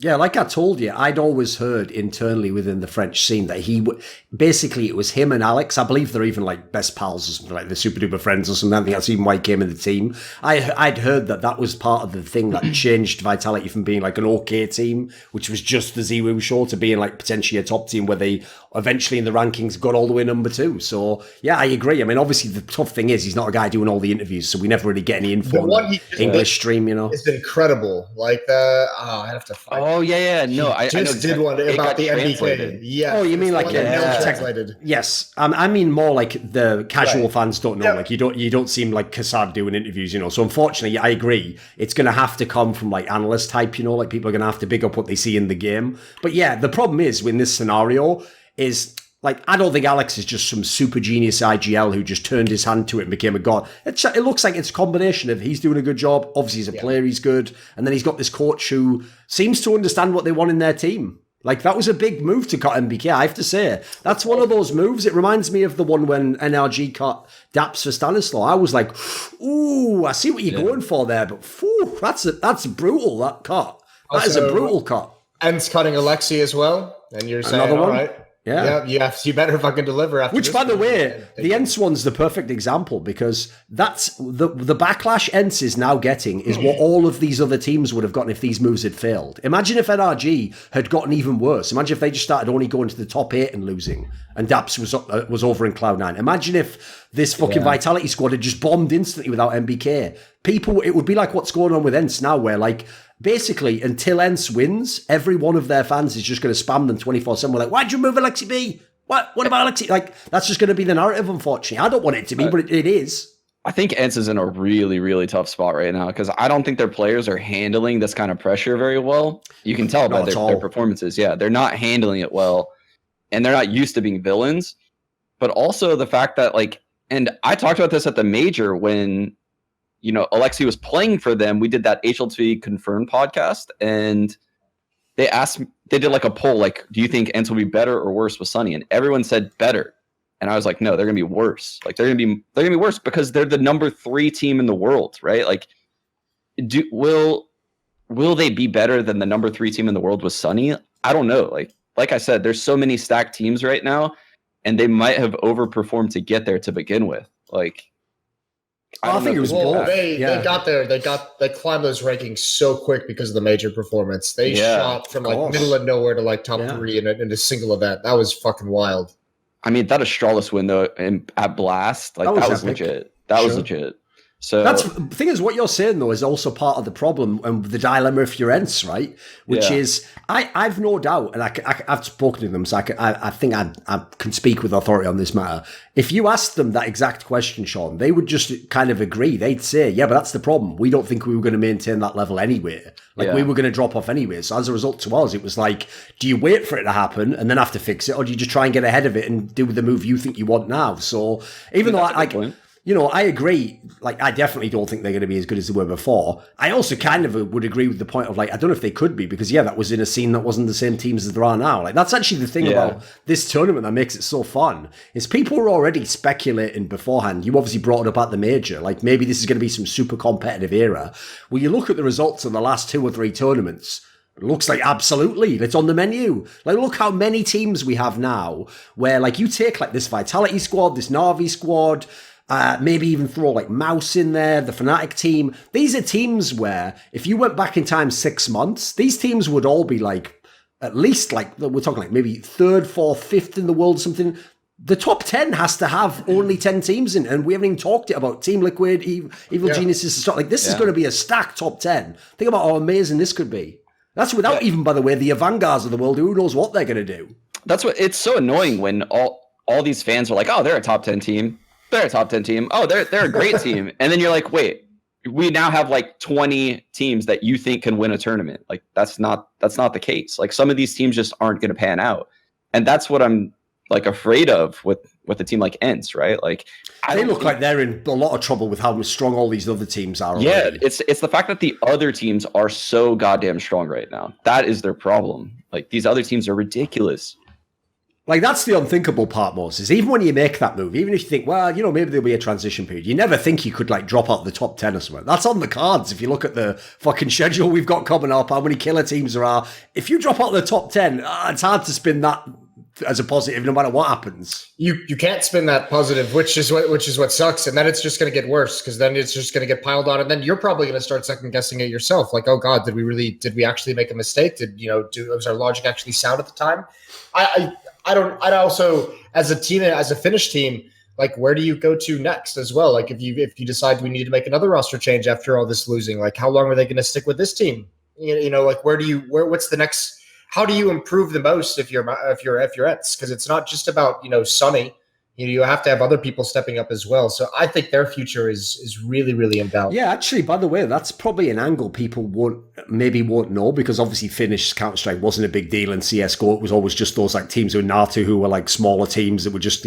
Yeah, like I told you, I'd always heard internally within the French scene that basically it was him and Alex. I believe they're even best pals or something, they're super duper friends or something. I think that's even why he came in the team. I'd heard that was part of the thing that changed Vitality from being an okay team, which was just the Zero show, to being potentially a top team where they eventually in the rankings got all the way number 2. So yeah, I agree. I mean, obviously the tough thing is he's not a guy doing all the interviews, so we never really get any info on the English stream, you know. It's incredible. Like I have to find. Oh yeah. No, I know did one about the translated. NBK. Yeah. Oh, you mean like translated? Yes. I mean more like the casual fans don't know. Like you don't seem like Kassad doing interviews, you know. So unfortunately, I agree. It's going to have to come from like analyst type, you know. Like people are going to have to big up what they see in the game. But yeah, the problem is in this scenario is. Like, I don't think Alex is just some super genius IGL who just turned his hand to it and became a god. It looks like it's a combination of he's doing a good job, obviously he's a player, he's good, and then he's got this coach who seems to understand what they want in their team. Like, that was a big move to cut MBK, I have to say. That's one of those moves. It reminds me of the one when NRG cut Daps for Stanislaw. I was like, ooh, I see what you're going for there, but phew, that's brutal, that cut. That is a brutal cut. Ents cutting Alexi as well, and you're saying, Another one? All right. Yeah, you better fucking deliver after Which, this by the one. way, the Ents one's the perfect example because that's the backlash Ents is now getting is what all of these other teams would have gotten if these moves had failed. Imagine if NRG had gotten even worse. Imagine if they just started only going to the top 8 and losing, and Daps was over in Cloud9. Imagine if this fucking Vitality squad had just bombed instantly without MBK. It would be like what's going on with Ents now, where like, basically, until Ents wins, every one of their fans is just going to spam them 24/7. We're like, why'd you move Alexi B? What about Alexi? Like, that's just going to be the narrative, unfortunately. I don't want it to be, but it is. I think Ents is in a really, really tough spot right now because I don't think their players are handling this kind of pressure very well. You can tell by their performances. Yeah, they're not handling it well, and they're not used to being villains. But also the fact that, like, and I talked about this at the major when, you know, Alexi was playing for them. We did that HLTV Confirmed podcast, and they did like a poll, like, do you think Ents will be better or worse with Sunny? And everyone said better. And I was like, no, they're going to be worse. Like, they're going to be worse because they're the number 3 team in the world, right? Like, will they be better than the number 3 team in the world with Sunny? I don't know. Like I said, there's so many stacked teams right now, and they might have overperformed to get there to begin with. Like, I think it was both. They got there. They climbed those rankings so quick because of the major performance. They shot from like middle of nowhere to like top 3 in a single event. That was fucking wild. I mean, that Astralis win though at Blast, like that was legit. That was legit. So the thing is, what you're saying though is also part of the problem and the dilemma if you're Ents, right? Which is, I've no doubt, and I've spoken to them, so I think I can speak with authority on this matter. If you asked them that exact question, Sean, they would just kind of agree. They'd say, yeah, but that's the problem. We don't think we were going to maintain that level anyway. Like we were going to drop off anyway. So as a result to us, it was like, do you wait for it to happen and then have to fix it, or do you just try and get ahead of it and do the move you think you want now? So even though you know, I agree. Like, I definitely don't think they're going to be as good as they were before. I also kind of would agree with the point of, like, I don't know if they could be, because, that was in a scene that wasn't the same teams as there are now. Like, that's actually the thing about this tournament that makes it so fun, is people were already speculating beforehand. You obviously brought it up at the major. Like, maybe this is going to be some super competitive era. Well, you look at the results of the last 2 or 3 tournaments, it looks like absolutely it's on the menu. Like, look how many teams we have now where, like, you take, like, this Vitality squad, this Na'Vi squad, maybe even throw like Mouse in there, the Fnatic team. These are teams where if you went back in time 6 months, these teams would all be like, at least like, we're talking like maybe 3rd, 4th, 5th in the world or something. The top 10 has to have only 10 teams in, and we haven't even talked about Team Liquid, Evil Geniuses and stuff. Like, this is going to be a stacked top 10. Think about how amazing this could be. That's without even, by the way, the Avangars of the world. Who knows what they're going to do? That's what, it's so annoying when all these fans are like, oh, they're a top 10 team. They're a top 10 team. Oh, they're a great team. And then you're like, wait, we now have like 20 teams that you think can win a tournament. Like, that's not the case. Like, some of these teams just aren't going to pan out. And that's what I'm like afraid of with a team like Ents, right? Like, they look like they're in a lot of trouble with how strong all these other teams are. Yeah, already. it's the fact that the other teams are so goddamn strong right now. That is their problem. Like, these other teams are ridiculous. Like, that's the unthinkable part, Moses. Even when you make that move, even if you think, well, you know, maybe there'll be a transition period, you never think you could, like, drop out the top 10 or something. That's on the cards. If you look at the fucking schedule we've got coming up, how many killer teams there are. If you drop out the top 10, it's hard to spin that as a positive no matter what happens. You can't spin that positive, which is what sucks. And then it's just going to get worse, because then it's just going to get piled on. And then you're probably going to start second guessing it yourself. Like, oh God, did we actually make a mistake? Was our logic actually sound at the time? I'd also, as a team, as a Finnish team, like, where do you go to next as well? Like, if you decide we need to make another roster change after all this losing, like, how long are they going to stick with this team? You know, like, what's the next? How do you improve the most if you're Ets? Because it's not just about, Sonny. You have to have other people stepping up as well. So I think their future is really, really in doubt. Yeah, actually, by the way, that's probably an angle people won't know, because obviously Finnish Counter-Strike wasn't a big deal in CSGO. It was always just those like teams with NATO who were like smaller teams that were just,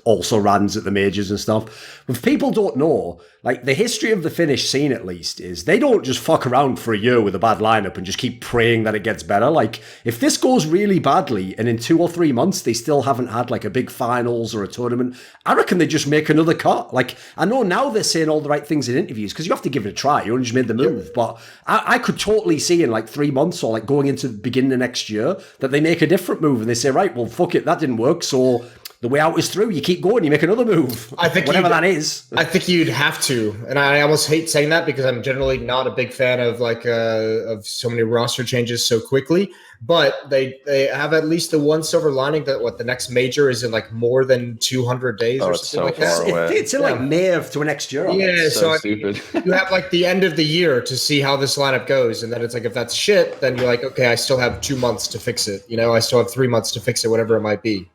also rans at the majors and stuff. But if people don't know, like the history of the Finnish scene at least is they don't just fuck around for a year with a bad lineup and just keep praying that it gets better. Like if this goes really badly and in 2 or 3 months they still haven't had like a big finals or a tournament, I reckon they just make another cut. Like I know now they're saying all the right things in interviews because you have to give it a try. You only just made the move. But I could totally see in like 3 months or like going into the beginning of next year that they make a different move and they say, right, well, fuck it, that didn't work. So the way out is through. You keep going, you make another move. I think whatever that is. I think you'd have to, and I almost hate saying that because I'm generally not a big fan of of so many roster changes so quickly. But they have at least the one silver lining that the next major is in like more than 200 days or something like that. It's in like May of to next year. Yeah, so stupid. You have like the end of the year to see how this lineup goes, and then it's like if that's shit, then you're like, okay, I still have 2 months to fix it. I still have 3 months to fix it, whatever it might be.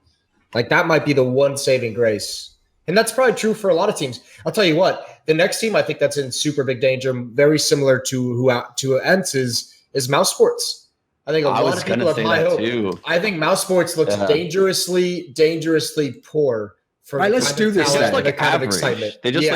Like that might be the one saving grace. And that's probably true for a lot of teams. I'll tell you what, the next team I think that's in super big danger, very similar to Ents is Mouse Sports. I think a lot of people have high hope. Too. I think Mouse Sports looks dangerously poor. Right, let's do this then. Like kind of excitement. They just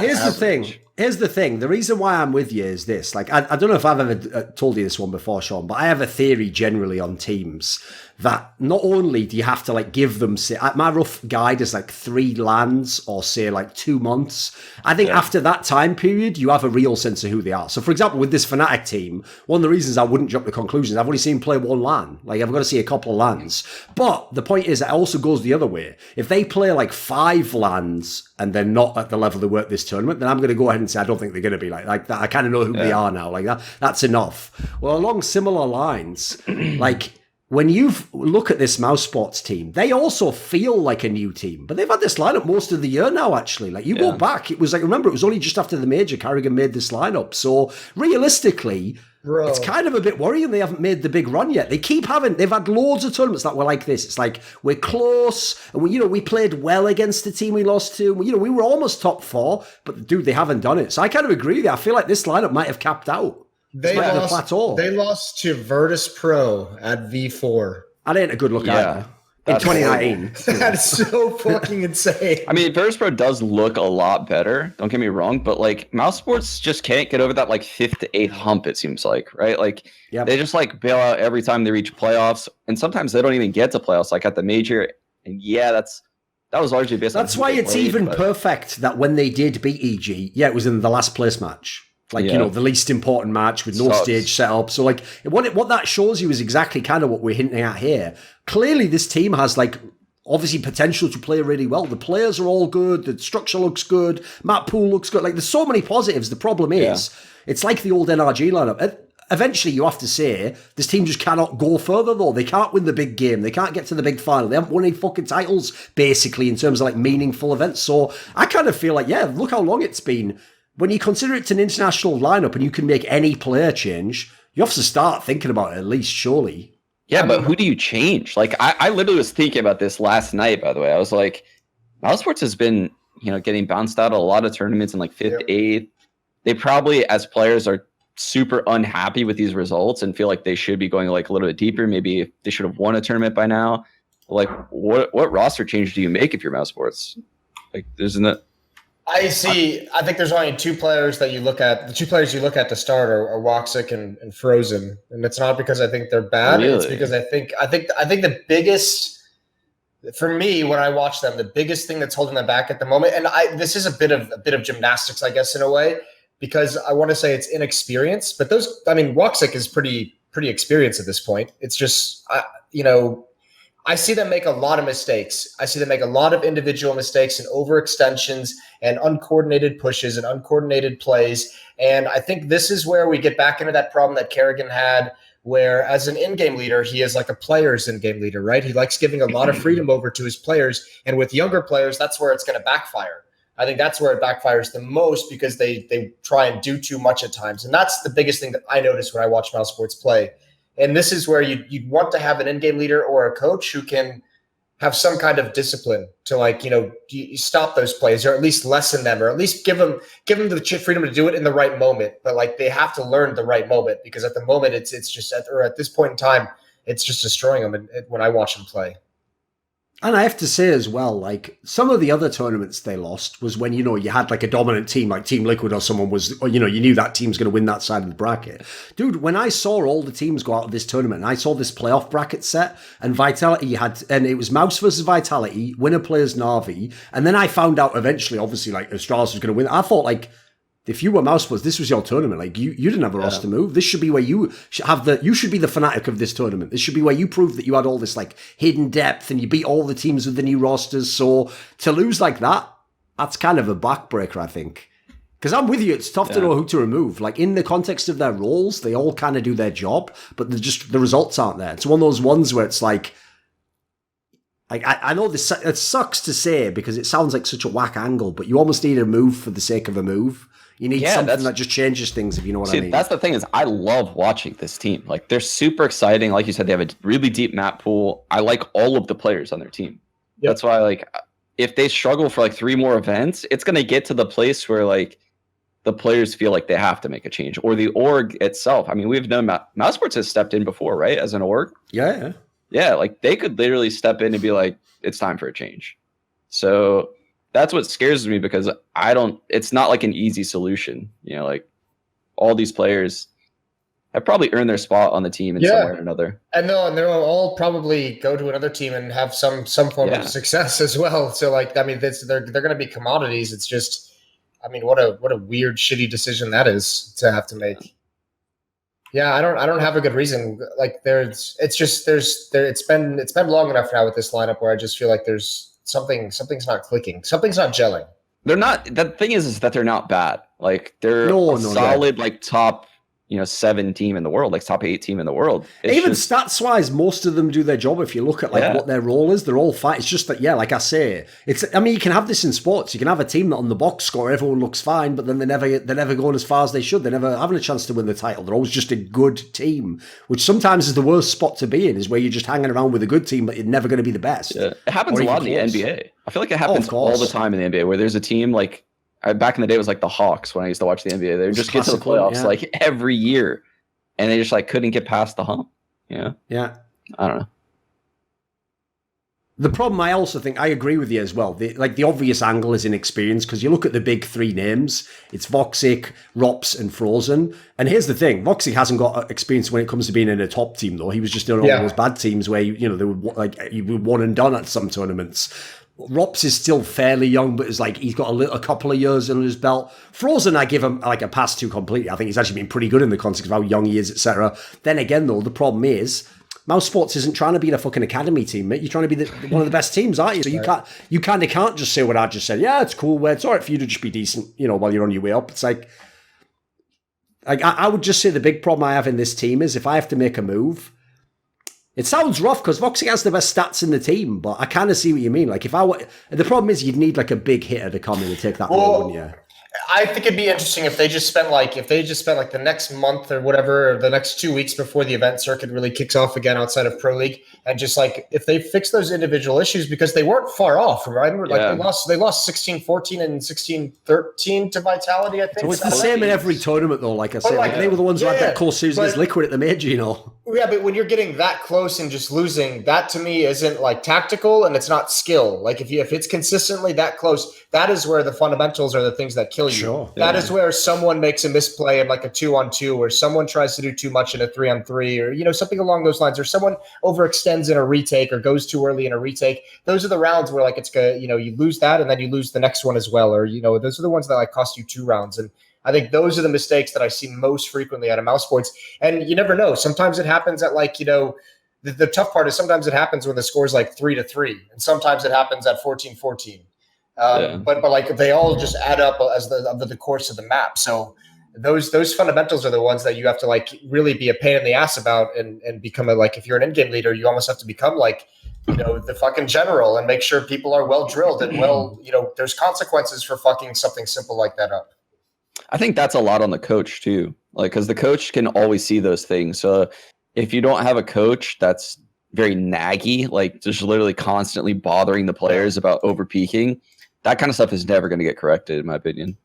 Here's the thing. The reason why I'm with you is this. Like, I don't know if I've ever told you this one before, Sean, but I have a theory generally on teams that not only do you have to like give them, say, my rough guide is like 3 lands or say like 2 months. I think after that time period, you have a real sense of who they are. So for example, with this Fnatic team, one of the reasons I wouldn't jump to conclusions, I've only seen him play 1 LAN. Like I've got to see a couple of LANs. But the point is it also goes the other way. If they play like 5 LANs and they're not at the level they were at this tournament, then I'm going to go ahead and say I don't think they're going to be like that. I kind of know who they are now. Like that's enough. Well, along similar lines, like when you look at this Mouse Sports team, they also feel like a new team, but they've had this lineup most of the year now, actually. Like you go back, it was like, remember, it was only just after the major Carrigan made this lineup. So realistically, it's kind of a bit worrying they haven't made the big run yet. They've had loads of tournaments that were like this. It's like, we're close, and we played well against the team we lost to. We were almost top 4, but dude, they haven't done it. So I kind of agree with you. I feel like this lineup might have capped out. They lost to Virtus Pro at V4. That ain't a good look either. In 2019. That's so fucking insane. I mean, Virtus Pro does look a lot better. Don't get me wrong, but like Mouse Sports just can't get over that like 5th to 8th hump, it seems like, right? Like they just like bail out every time they reach playoffs. And sometimes they don't even get to playoffs, like at the major. And that was largely based on. That's why it's even perfect that when they did beat EG, it was in the last place match. Like, the least important match with no stage set up. So, like, what that shows you is exactly kind of what we're hinting at here. Clearly, this team has, like, obviously potential to play really well. The players are all good. The structure looks good. Map pool looks good. Like, there's so many positives. The problem is, it's like the old NRG lineup. Eventually, you have to say, this team just cannot go further, though. They can't win the big game. They can't get to the big final. They haven't won any fucking titles, basically, in terms of, like, meaningful events. So, I kind of feel like, look how long it's been. When you consider it's an international lineup and you can make any player change, you have to start thinking about it at least, surely. Yeah, but who do you change? Like, I literally was thinking about this last night, by the way. I was like, Mouse Sports has been, getting bounced out of a lot of tournaments in like 5th, 8th. They probably, as players, are super unhappy with these results and feel like they should be going like a little bit deeper. Maybe they should have won a tournament by now. Like, what roster change do you make if you're Mouse Sports? Like, isn't it? I think there's only 2 players that you look at. The 2 players you look at to start are Woxic and Frozen, and it's not because I think they're bad. Really? It's because I think the biggest, for me, when I watch them, the biggest thing that's holding them back at the moment, and this is a bit of gymnastics, I guess, in a way, because I want to say it's inexperience, but Woxic is pretty experienced at this point. It's just I see them make a lot of mistakes. I see them make a lot of individual mistakes and overextensions and uncoordinated pushes and uncoordinated plays. And I think this is where we get back into that problem that Kerrigan had where as an in-game leader, he is like a player's in-game leader, right? He likes giving a lot of freedom over to his players. And with younger players, that's where it's going to backfire. I think that's where it backfires the most because they try and do too much at times. And that's the biggest thing that I notice when I watch Mouse Sports play. And this is where you'd want to have an in-game leader or a coach who can have some kind of discipline to, like, you stop those plays or at least lessen them, or at least give them the freedom to do it in the right moment. But like, they have to learn the right moment, because at the moment it's just at this point in time, it's just destroying them when I watch them play. And I have to say as well, like, some of the other tournaments they lost was when, you had like a dominant team, like Team Liquid or someone was, or, you knew that team's going to win that side of the bracket. Dude, when I saw all the teams go out of this tournament, and I saw this playoff bracket set, and Vitality and it was Mouse versus Vitality, winner players Na'Vi, and then I found out eventually, obviously, like, Astralis was going to win. I thought, like, if you were Mouse Sports, this was your tournament. Like, you didn't have a roster move. This should be where you should be the fanatic of this tournament. This should be where you prove that you had all this, like, hidden depth and you beat all the teams with the new rosters. So to lose like that, that's kind of a backbreaker, I think. Because I'm with you, it's tough to know who to remove. Like, in the context of their roles, they all kind of do their job, but the results aren't there. It's one of those ones where it's like I know this, it sucks to say because it sounds like such a whack angle, but you almost need a move for the sake of a move. You need something that just changes things, if you know what I mean. That's the thing, is I love watching this team. Like, they're super exciting. Like you said, they have a really deep map pool. I like all of the players on their team. Yep. That's why, like, if they struggle for like 3 more events, it's going to get to the place where, like, the players feel like they have to make a change, or the org itself. I mean, we've known Mouse Sports has stepped in before, right? As an org. Yeah, like, they could literally step in and be like, it's time for a change. So that's what scares me, because it's not like an easy solution. Like, all these players have probably earned their spot on the team in some way or another. And they'll all probably go to another team and have some form of success as well. So, like, I mean, they're going to be commodities. It's just, I mean, what a weird, shitty decision that is to have to make. Yeah, I don't have a good reason. Like, it's been long enough now with this lineup where I just feel like there's something's not clicking. Something's not gelling. They're not. The thing is that they're not bad. Like, they're solid, like, top 7 team in the world, like top 8 team in the world. Even stats wise, most of them do their job. If you look at what their role is, they're all fine. It's just that, like I say, I mean, you can have this in sports. You can have a team that on the box score everyone looks fine, but then they're never going as far as they should. They're never having a chance to win the title. They're always just a good team, which sometimes is the worst spot to be in, is where you're just hanging around with a good team, but you're never going to be the best. Yeah. It happens a lot in the NBA. I feel like it happens all the time in the NBA, where there's a team like, back in the day it was like the Hawks when I used to watch the NBA. They would just get to the playoffs like every year. And they just, like, couldn't get past the hump. Yeah. I don't know. The problem, I also think, I agree with you as well. The obvious angle is inexperience, because you look at the big 3 names, it's Voxic, Rops, and Frozen. And here's the thing, Voxic hasn't got experience when it comes to being in a top team, though. He was just doing all those bad teams where, they would, like, you were one and done at some tournaments. Rops is still fairly young, but it's like he's got a couple of years under his belt. Frozen, I give him like a pass to completely. I think he's actually been pretty good in the context of how young he is, etc. Then again, though, the problem is Mouse Sports isn't trying to be a fucking academy team, mate. You're trying to be one of the best teams, aren't you? So you kind of can't just say what I just said. Yeah, it's cool. It's all right for you to just be decent, while you're on your way up. It's like I would just say the big problem I have in this team is if I have to make a move. It sounds rough because Voxic has the best stats in the team, but I kind of see what you mean. Like, the problem is you'd need like a big hitter to come in and take that role, wouldn't you? I think it'd be interesting if they just spent like the next month or whatever, or the next 2 weeks before the event circuit really kicks off again outside of Pro League, and just like if they fix those individual issues, because they weren't far off, right? Like they lost 16-14 and 16-13 to Vitality, I think. So it's the same in every tournament, though. Like I said, like they were the ones who had that close season as Liquid at the major, Yeah, but when you're getting that close and just losing, that to me isn't like tactical, and it's not skill. Like if it's consistently that close, that is where the fundamentals are the things that kill you. Sure. That is where someone makes a misplay in like a 2-on-2, or someone tries to do too much in a 3-on-3, or something along those lines, or someone overextends in a retake or goes too early in a retake. Those are the rounds where like it's good, you lose that and then you lose the next one as well, or those are the ones that like cost you 2 rounds. And I think those are the mistakes that I see most frequently out of Mouse Sports. And you never know. Sometimes it happens at like, the tough part is sometimes it happens when the score's like 3-3, and sometimes it happens at 14-14. But like they all just add up over the course of the map. So those fundamentals are the ones that you have to like really be a pain in the ass about and become like, if you're an in-game leader, you almost have to become like, the fucking general and make sure people are well drilled and there's consequences for fucking something simple like that up. I think that's a lot on the coach too. Like, cause the coach can always see those things. So if you don't have a coach that's very naggy, like just literally constantly bothering the players about over peaking, that kind of stuff is never going to get corrected, in my opinion.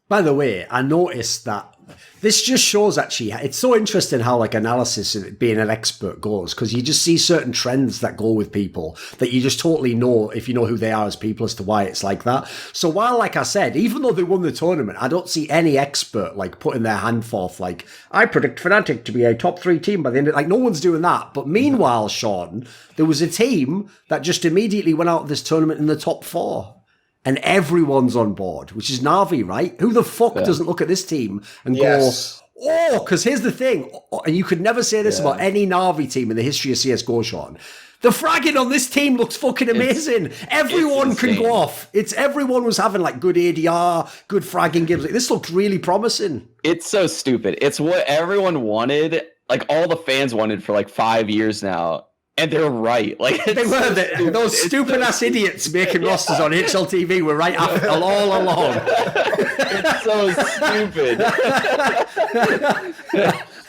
By the way, I noticed that this just shows actually, it's so interesting how like analysis of being an expert goes, because you just see certain trends that go with people that you just totally know if you know who they are as people as to why it's like that. So while, like I said, even though they won the tournament, I don't see any expert like putting their hand forth like, I predict Fnatic to be a top 3 team by the end of, like no one's doing that. But meanwhile, Sean, there was a team that just immediately went out of this tournament in the top 4. And everyone's on board, which is Na'Vi, right? Who the fuck doesn't look at this team and go, oh, because here's the thing, and you could never say this about any Na'Vi team in the history of CSGO, Sean. The fragging on this team looks fucking amazing. Everyone can go off. Everyone was having like good ADR, good fragging games. Like, this looks really promising. It's so stupid. It's what everyone wanted, like all the fans wanted for like 5 years now. And they're right. Like they were those stupid ass idiots making rosters on HLTV were right after all along. It's so stupid.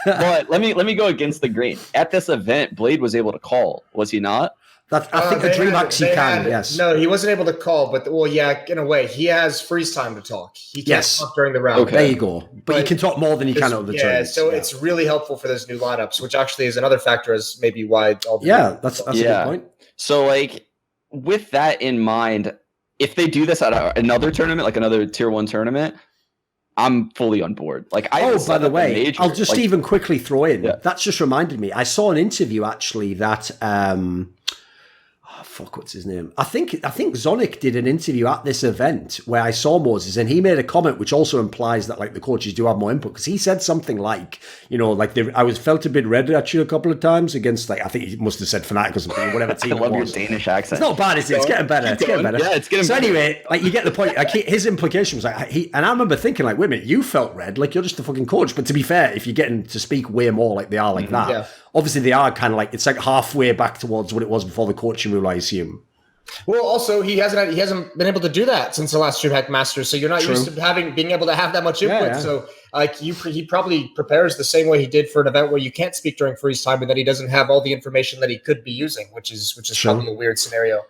But let me go against the grain. At this event, Blade was able to call, was he not? I think the Dreamhacks he can, yes. No, he wasn't able to call, but in a way, he has freeze time to talk. He can't talk during the round. Okay. There you go. But you can talk more than you can over the tournament. So it's really helpful for those new lineups, which actually is another factor as maybe why all the that's a good point. So like with that in mind, if they do this at another tournament, like another tier 1 tournament, I'm fully on board. Like, by the way, I'll just even quickly throw in. Yeah. That's just reminded me. I saw an interview actually that what's his name? I think Zonic did an interview at this event where I saw Moses, and he made a comment which also implies that like the coaches do have more input, because he said something like, like I felt a bit red actually a couple of times against like, I think he must have said Fnatic or something, whatever team. I love your Danish accent. It's not bad, is it? It's getting better. It's getting better. Yeah, it's getting better. So anyway, like you get the point. Like his implication was like and I remember thinking like, wait a minute, you felt red, like you're just a fucking coach. But to be fair, if you're getting to speak way more like they are like that, obviously they are kind of like, it's like halfway back towards what it was before the coaching rule, I assume. Well, also he hasn't been able to do that since the last Dreamhack Masters, so you're not used to being able to have that much input. Yeah. So like he probably prepares the same way he did for an event where you can't speak during freeze time, and then he doesn't have all the information that he could be using, which is probably a weird scenario.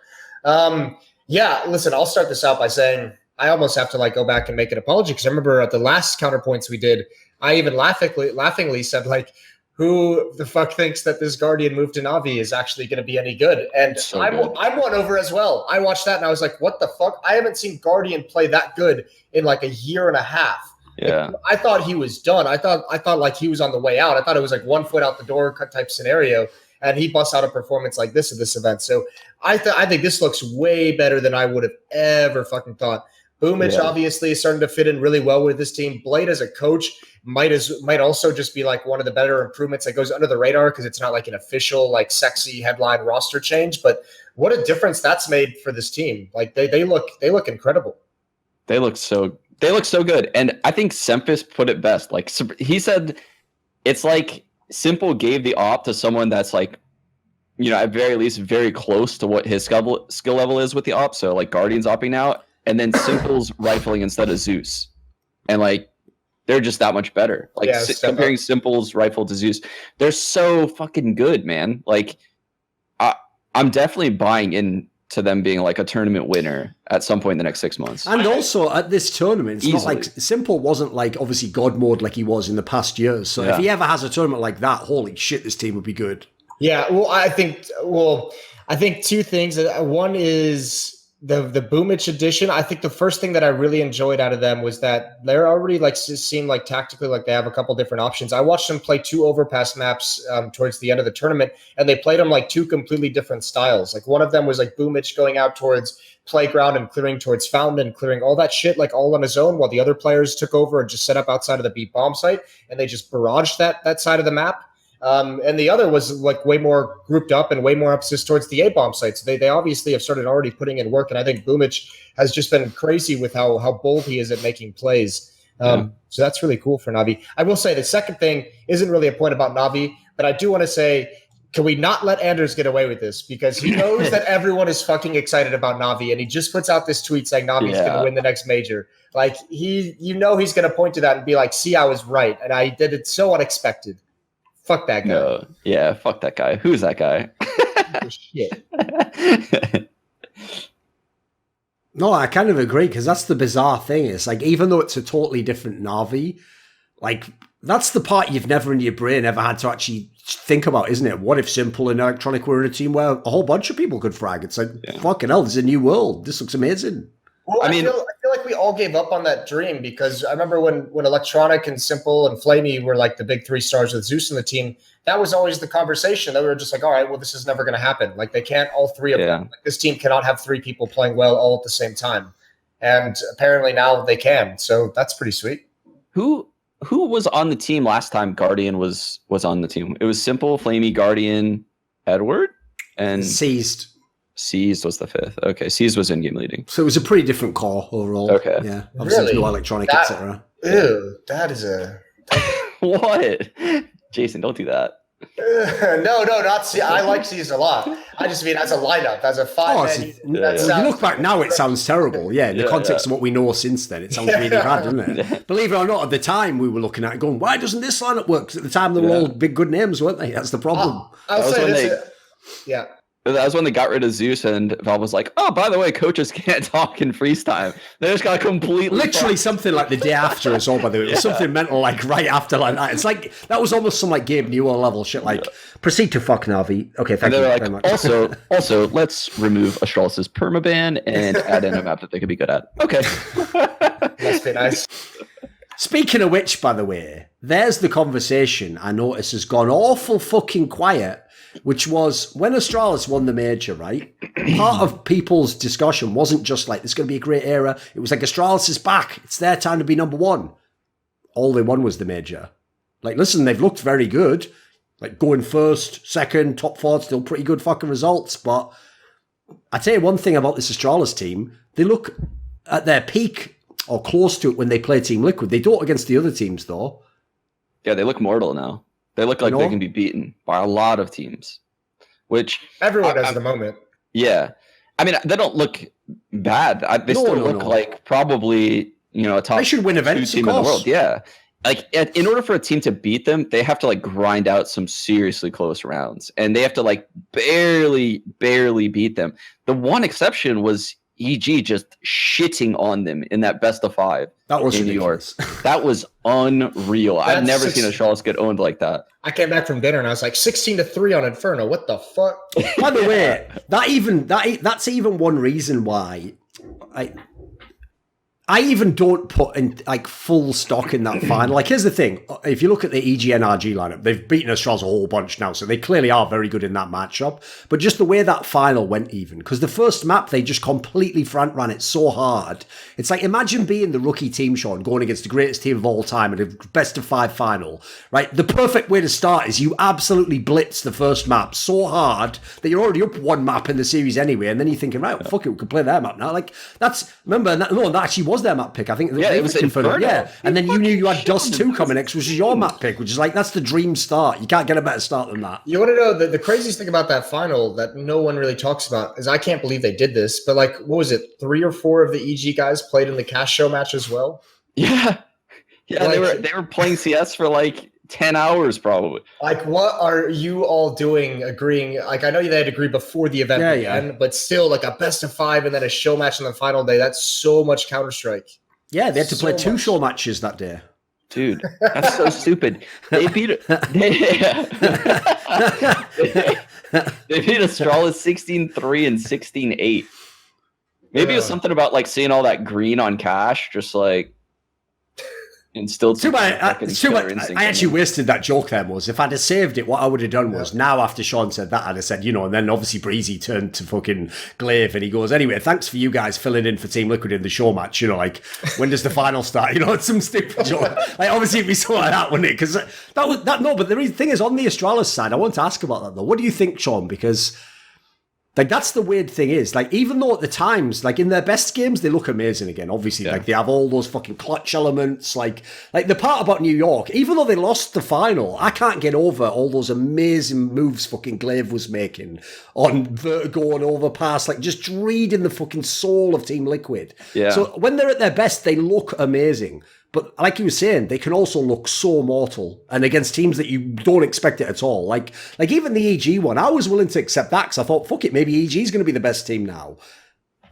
Listen, I'll start this out by saying I almost have to like go back and make an apology, because I remember at the last counterpoints we did, I even laughingly said like, who the fuck thinks that this Guardian move to Na'Vi is actually going to be any good? And I'm won over as well. I watched that and I was like, what the fuck? I haven't seen Guardian play that good in like a year and a half. Yeah. Like, I thought he was done. I thought like he was on the way out. I thought it was like 1 foot out the door type scenario. And he busts out a performance like this at this event. So I think this looks way better than I would have ever fucking thought. Boomich obviously is starting to fit in really well with this team. Blade as a coach might also just be like one of the better improvements that goes under the radar, because it's not like an official like sexy headline roster change. But what a difference that's made for this team. Like they look incredible. They look so good. And I think Sempis put it best. Like he said, it's like Simple gave the op to someone that's like, at very least very close to what his skill level is with the op. So like Guardian's opping out, and then Simple's rifling instead of Zeus. And like, they're just that much better. Like comparing Simple's rifle to Zeus, they're so fucking good, man. Like, I'm definitely buying into them being like a tournament winner at some point in the next 6 months. And also at this tournament, it's not like Simple wasn't like obviously God mode like he was in the past years. So if he ever has a tournament like that, holy shit, this team would be good. Yeah, well, I think two things. One is the Boomich edition. I think the first thing that I really enjoyed out of them was that they're already like seem like tactically like they have a couple different options. I watched them play 2 overpass maps towards the end of the tournament, and they played them like 2 completely different styles. Like one of them was like Boomich going out towards playground and clearing towards fountain and clearing all that shit like all on his own, while the other players took over and just set up outside of the B bomb site, and they just barraged that side of the map. And the other was like way more grouped up and way more emphasis towards the A-bomb sites. They obviously have started already putting in work, and I think Boomich has just been crazy with how bold he is at making plays. So that's really cool for Navi. I will say the second thing isn't really a point about Navi, but I do want to say, can we not let Anders get away with this? Because he knows that everyone is fucking excited about Navi, and he just puts out this tweet saying Navi's going to win the next major. Like, he's going to point to that and be like, see, I was right, and I did it so unexpected. Fuck that guy. No. Yeah, fuck that guy. Who's that guy? Shit. No, I kind of agree, because that's the bizarre thing. It's like, even though it's a totally different Navi, like, that's the part you've never in your brain ever had to actually think about, isn't it? What if Simple and Electronic were in a team where a whole bunch of people could frag? It's like, fucking hell, this is a new world. This looks amazing. Well, I feel like we all gave up on that dream, because I remember when Electronic and Simple and Flamey were like the big 3 stars with Zeus in the team, that was always the conversation. That we were just like, all right, well, this is never going to happen. Like, they can't, all 3 of them. Like, this team cannot have 3 people playing well all at the same time. And apparently now they can. So that's pretty sweet. Who was on the team last time Guardian was on the team? It was Simple, Flamey, Guardian, Edward, and Seized. Seized was the 5th. Okay, Seized was in-game leading. So it was a pretty different core overall. Okay. Yeah. Obviously, Really? no Electronic, etc. Ew, that is a... What? Jason, don't do that. No, not C. I like C's a lot. I just mean as a lineup, as a 5-man. You look back now, it sounds terrible. Yeah, in the context of what we know since then, it sounds really bad, doesn't it? Believe it or not, at the time we were looking at it going, why doesn't this lineup work? Because at the time they were all big good names, weren't they? That's the problem. I'll say this. Yeah. That was when they got rid of Zeus, and Valve was like, oh, by the way, coaches can't talk in freeze time. They just got completely... Literally something like the day after us all, by the way. It was something mental, like, right after like that. It's like, that was almost some, like, Gabe Newell level shit, like, proceed to fuck Navi. Okay, thank you very much. Also, let's remove Astralis' permaban and add in a map that they could be good at. Okay. Must be nice. Speaking of which, by the way, there's the conversation I notice has gone awful fucking quiet, which was when Astralis won the major, right? Part of people's discussion wasn't just like, this is going to be a great era. It was like, Astralis is back. It's their time to be number 1. All they won was the major. Like, listen, they've looked very good. Like, going first, second, top 4, still pretty good fucking results. But I tell you one thing about this Astralis team. They look at their peak or close to it when they play Team Liquid. They don't against the other teams, though. Yeah, they look mortal now. They look like they can be beaten by a lot of teams, which everyone does at the moment. Yeah, I mean, they don't look bad. They still look like probably a top. They should win events, 2 team in the world. Yeah, like in order for a team to beat them, they have to like grind out some seriously close rounds, and they have to like barely beat them. The one exception was EG just shitting on them in that best of 5 that was in New York. That was unreal. I've never seen a Astralis get owned like that. I came back from dinner and I was like 16-3 on Inferno. What the fuck? By the way, that's even one reason why I even don't put in like full stock in that final. Like, here's the thing. If you look at the EGNRG lineup, they've beaten Astralis a whole bunch now, so they clearly are very good in that matchup. But just the way that final went even, because the first map, they just completely front ran it so hard. It's like, imagine being the rookie team, Sean, going against the greatest team of all time at a best of 5 final, right? The perfect way to start is you absolutely blitz the first map so hard that you're already up 1 map in the series anyway, and then you're thinking, right, well, fuck it, we could play their map now. Like, that actually was their map pick. I think it was Inferno. Yeah, and then you knew you had Dust 2 coming next, which is your map pick, which is like, that's the dream start. You can't get a better start than that. You want to know the craziest thing about that final that no one really talks about is I can't believe they did this, but like, what was it? 3 or 4 of the EG guys played in the cash show match as well. Yeah, like, they were playing CS for like 10 hours probably. Like, what are you all doing agreeing? Like, I know they had to agree before the event began, but still, like a best of 5 and then a show match on the final day. That's so much Counter-Strike. Yeah, they had to play 2 show matches that day. Dude, that's so stupid. They beat Astralis 16-3 and 16-8. Maybe it was something about like seeing all that green on cash, just like instilled. I actually wasted that joke there, Moses. If I'd have saved it, what I would have done was, now after Sean said that, I'd have said, and then obviously Breezy turned to fucking Glaive and he goes, anyway, thanks for you guys filling in for Team Liquid in the show match, like, when does the final start? It's some stupid joke. Like, obviously it'd be something like that, wouldn't it? Because but the thing is, on the Astralis side, I want to ask about that though. What do you think, Sean? Because Like, that's the weird thing is, like, even though at the times, like, in their best games, they look amazing again, obviously. Like, they have all those fucking clutch elements. Like the part about New York, even though they lost the final, I can't get over all those amazing moves fucking Glaive was making on Vertigo and Overpass, like, just reading the fucking soul of Team Liquid. Yeah. So when they're at their best, they look amazing. But like you were saying, they can also look so mortal, and against teams that you don't expect it at all. Like even the EG one, I was willing to accept that because I thought, fuck it, maybe EG is going to be the best team now.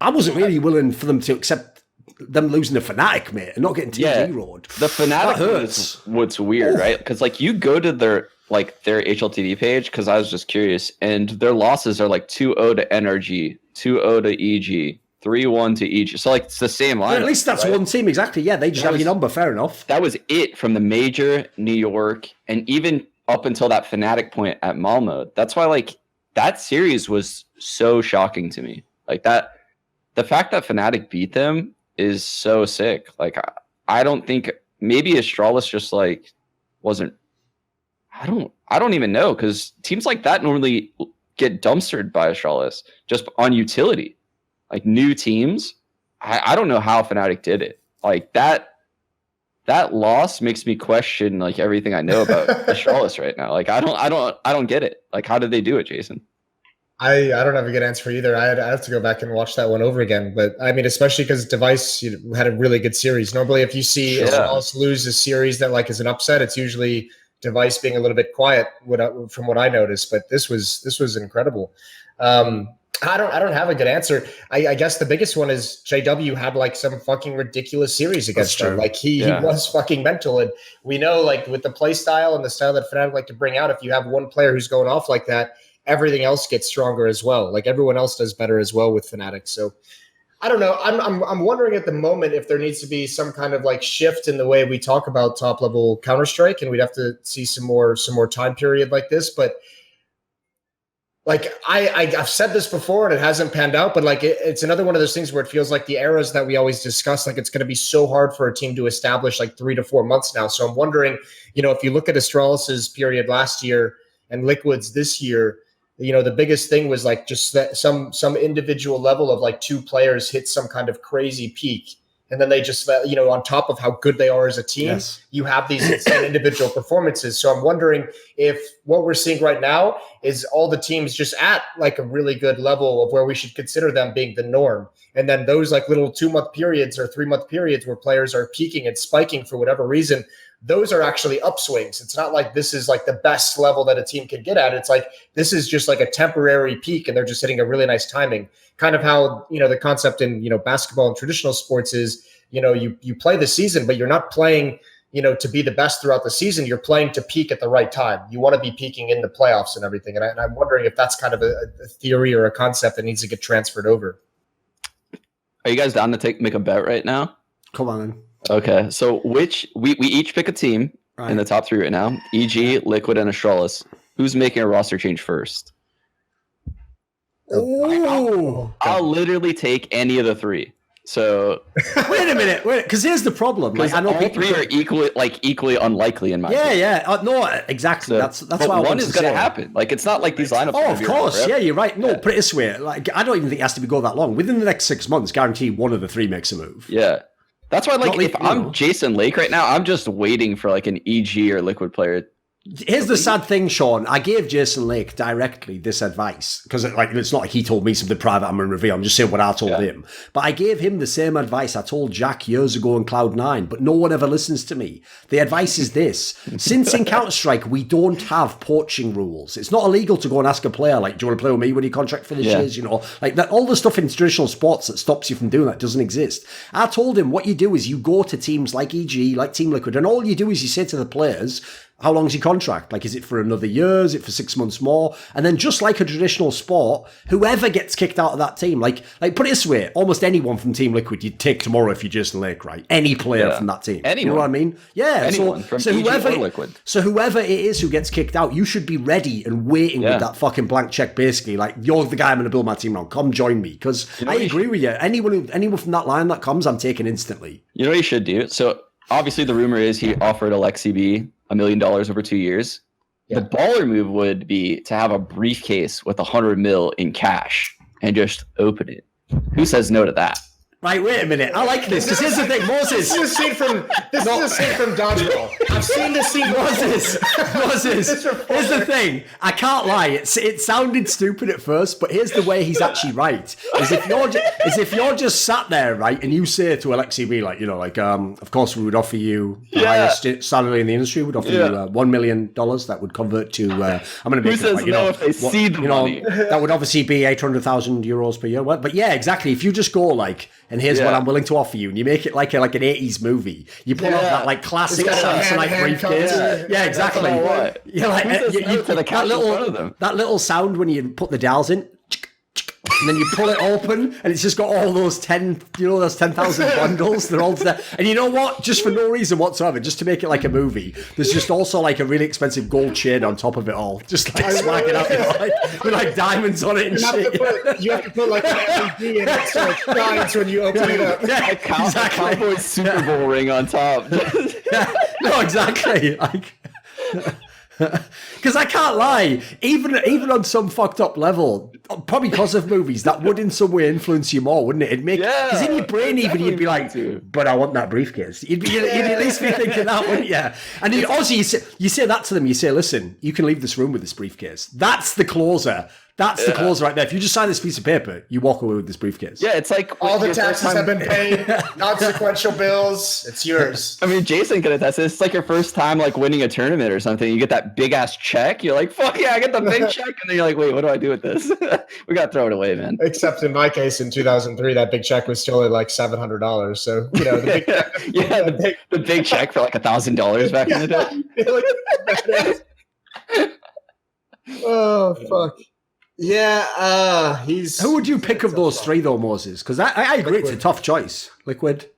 I wasn't really willing for them to accept them losing to Fnatic, mate, and not getting TG road. The Fnatic hurts. What's weird, right? Because like you go to their HLTV page, because I was just curious, and their losses are like 2-0 to NRG, 2-0 to EG. 3-1 to each. So, like, it's the same line. Yeah, at least that's one team, exactly. Yeah, they just have your number. Fair enough. That was it from the major, New York, and even up until that Fnatic point at Malmo. That's why, like, that series was so shocking to me. Like, that, the fact that Fnatic beat them is so sick. Like, I don't think, maybe Astralis just, like, wasn't, I don't even know, because teams like that normally get dumpstered by Astralis just on utility. Like, new teams, I don't know how Fnatic did it. Like, that loss makes me question, like, everything I know about Astralis right now. Like, I don't get it. Like, how did they do it, Jason? I don't have a good answer either. I have to go back and watch that one over again. But I mean, especially because Device had a really good series. Normally, if you see Astralis lose a series that like is an upset, it's usually Device being a little bit quiet from what I noticed. But this was incredible. I don't have a good answer. I guess the biggest one is JW had like some fucking ridiculous series against them. Like he was fucking mental. And we know, like, with the play style and the style that Fnatic like to bring out, if you have one player who's going off like that, everything else gets stronger as well. Like, everyone else does better as well with Fnatic. So I don't know. I'm wondering at the moment if there needs to be some kind of like shift in the way we talk about top level Counter-Strike, and we'd have to see some more time period like this. But like, I've said this before and it hasn't panned out, but like it's another one of those things where it feels like the eras that we always discuss, like it's going to be so hard for a team to establish like 3 to 4 months now. So I'm wondering, if you look at Astralis's period last year and Liquid's this year, the biggest thing was like just that some individual level of like 2 players hit some kind of crazy peak. And then they just, on top of how good they are as a team, you have these insane individual performances. So I'm wondering if what we're seeing right now is all the teams just at like a really good level of where we should consider them being the norm. And then those like little 2-month periods or 3-month periods where players are peaking and spiking for whatever reason, those are actually upswings. It's not like this is like the best level that a team can get at. It's like this is just like a temporary peak and they're just hitting a really nice timing. Kind of how, the concept in, basketball and traditional sports is, you play the season, but you're not playing, to be the best throughout the season. You're playing to peak at the right time. You want to be peaking in the playoffs and everything. And I'm wondering if that's kind of a theory or a concept that needs to get transferred over. Are you guys down to make a bet right now? Come on. Okay, so we each pick a team in the top 3 right now. EG, Liquid, and Astralis. Who's making a roster change first? I'll literally take any of the 3. So wait a minute, because here's the problem. Like, I know all 3 are equally unlikely in my opinion. No, exactly. So, that's why one is going to happen. Like, it's not like these lineups. Oh, of course, yeah, you're right. No, put it this way. Like, I don't even think it has to go that long. Within the next 6 months, guarantee one of the 3 makes a move. Yeah. That's why, like, if I'm Jason Lake right now, I'm just waiting for, like, an EG or Liquid player. Here's the sad thing, Sean. I gave Jason Lake directly this advice because, like, it's not like he told me something private I'm going to reveal. I'm just saying what I told him. But I gave him the same advice I told Jack years ago in Cloud9, but no one ever listens to me. The advice is this. Since in Counter-Strike, we don't have poaching rules. It's not illegal to go and ask a player, like, do you want to play with me when your contract finishes? Like that. All the stuff in traditional sports that stops you from doing that doesn't exist. I told him what you do is you go to teams like EG, like Team Liquid, and all you do is you say to the players, how long's your contract? Like, is it for another year? Is it for 6 months more? And then just like a traditional sport, whoever gets kicked out of that team, like put it this way, almost anyone from Team Liquid you'd take tomorrow if you're Jason Lake, right? Any player from that team. Anyone. You know what I mean? Yeah. Anyone from EG or Liquid. So whoever it is who gets kicked out, you should be ready and waiting with that fucking blank check, basically. Like, you're the guy I'm going to build my team around. Come join me. Because I agree with you. Anyone from that line that comes, I'm taking instantly. You know what he should do? So, obviously, the rumor is he offered Alexi B $1 million over 2 years. The baller move would be to have a briefcase with $100 million in cash. and just open it. Who says no to that? Right, wait a minute. I like this. Because here's the thing, Moses. This is a scene from Dodgeball. I've seen this scene. Moses. Here's the thing. I can't lie. It sounded stupid at first, but here's the way he's actually right. Is if you're just sat there, right, and you say to Alexi B, like, of course we would offer you the highest salary in the industry. We'd offer you $1 million. That would convert to. I'm going to make Who says no if they see the money? That would obviously be 800,000 euros per year. But yeah, exactly. If you just go like, and here's what I'm willing to offer you, and you make it like an 80s movie. You put on that like classic Samsonite briefcase. Yeah, exactly. You're like that little sound when you put the dials in, and then you pull it open, and it's just got all those 10,000 bundles. They're all there. And you know what? Just for no reason whatsoever, just to make it like a movie, there's just also like a really expensive gold chain on top of it all, just like swagging up, with like diamonds on it and shit. You have to put like an LED in it so it shines when you open it up. Yeah, exactly. Cowboy Super Bowl ring on top. No, exactly. Because I can't lie, even on some fucked up level, probably because of movies, that would in some way influence you more, wouldn't it? It'd make, because in your brain even you'd be like, but I want that briefcase. You'd at least be thinking that, wouldn't you? And also you say that to them. You say, listen, you can leave this room with this briefcase. That's the closer. That's the closer right there. If you just sign this piece of paper, you walk away with this briefcase. Yeah, it's like all the taxes have been paid, non-sequential bills. It's yours. I mean, Jason can attest this. It's like your first time like winning a tournament or something. You get that big ass check. You're like, fuck yeah, I get the big check. And then you're like, wait, what do I do with this? We got to throw it away, man. Except in my case, in 2003, that big check was still at like $700. So, the big check for like $1,000 back in the day. Oh, fuck. Yeah, he's... Who would you pick of those three, though, Moses? Because I agree, it's a tough choice. Liquid.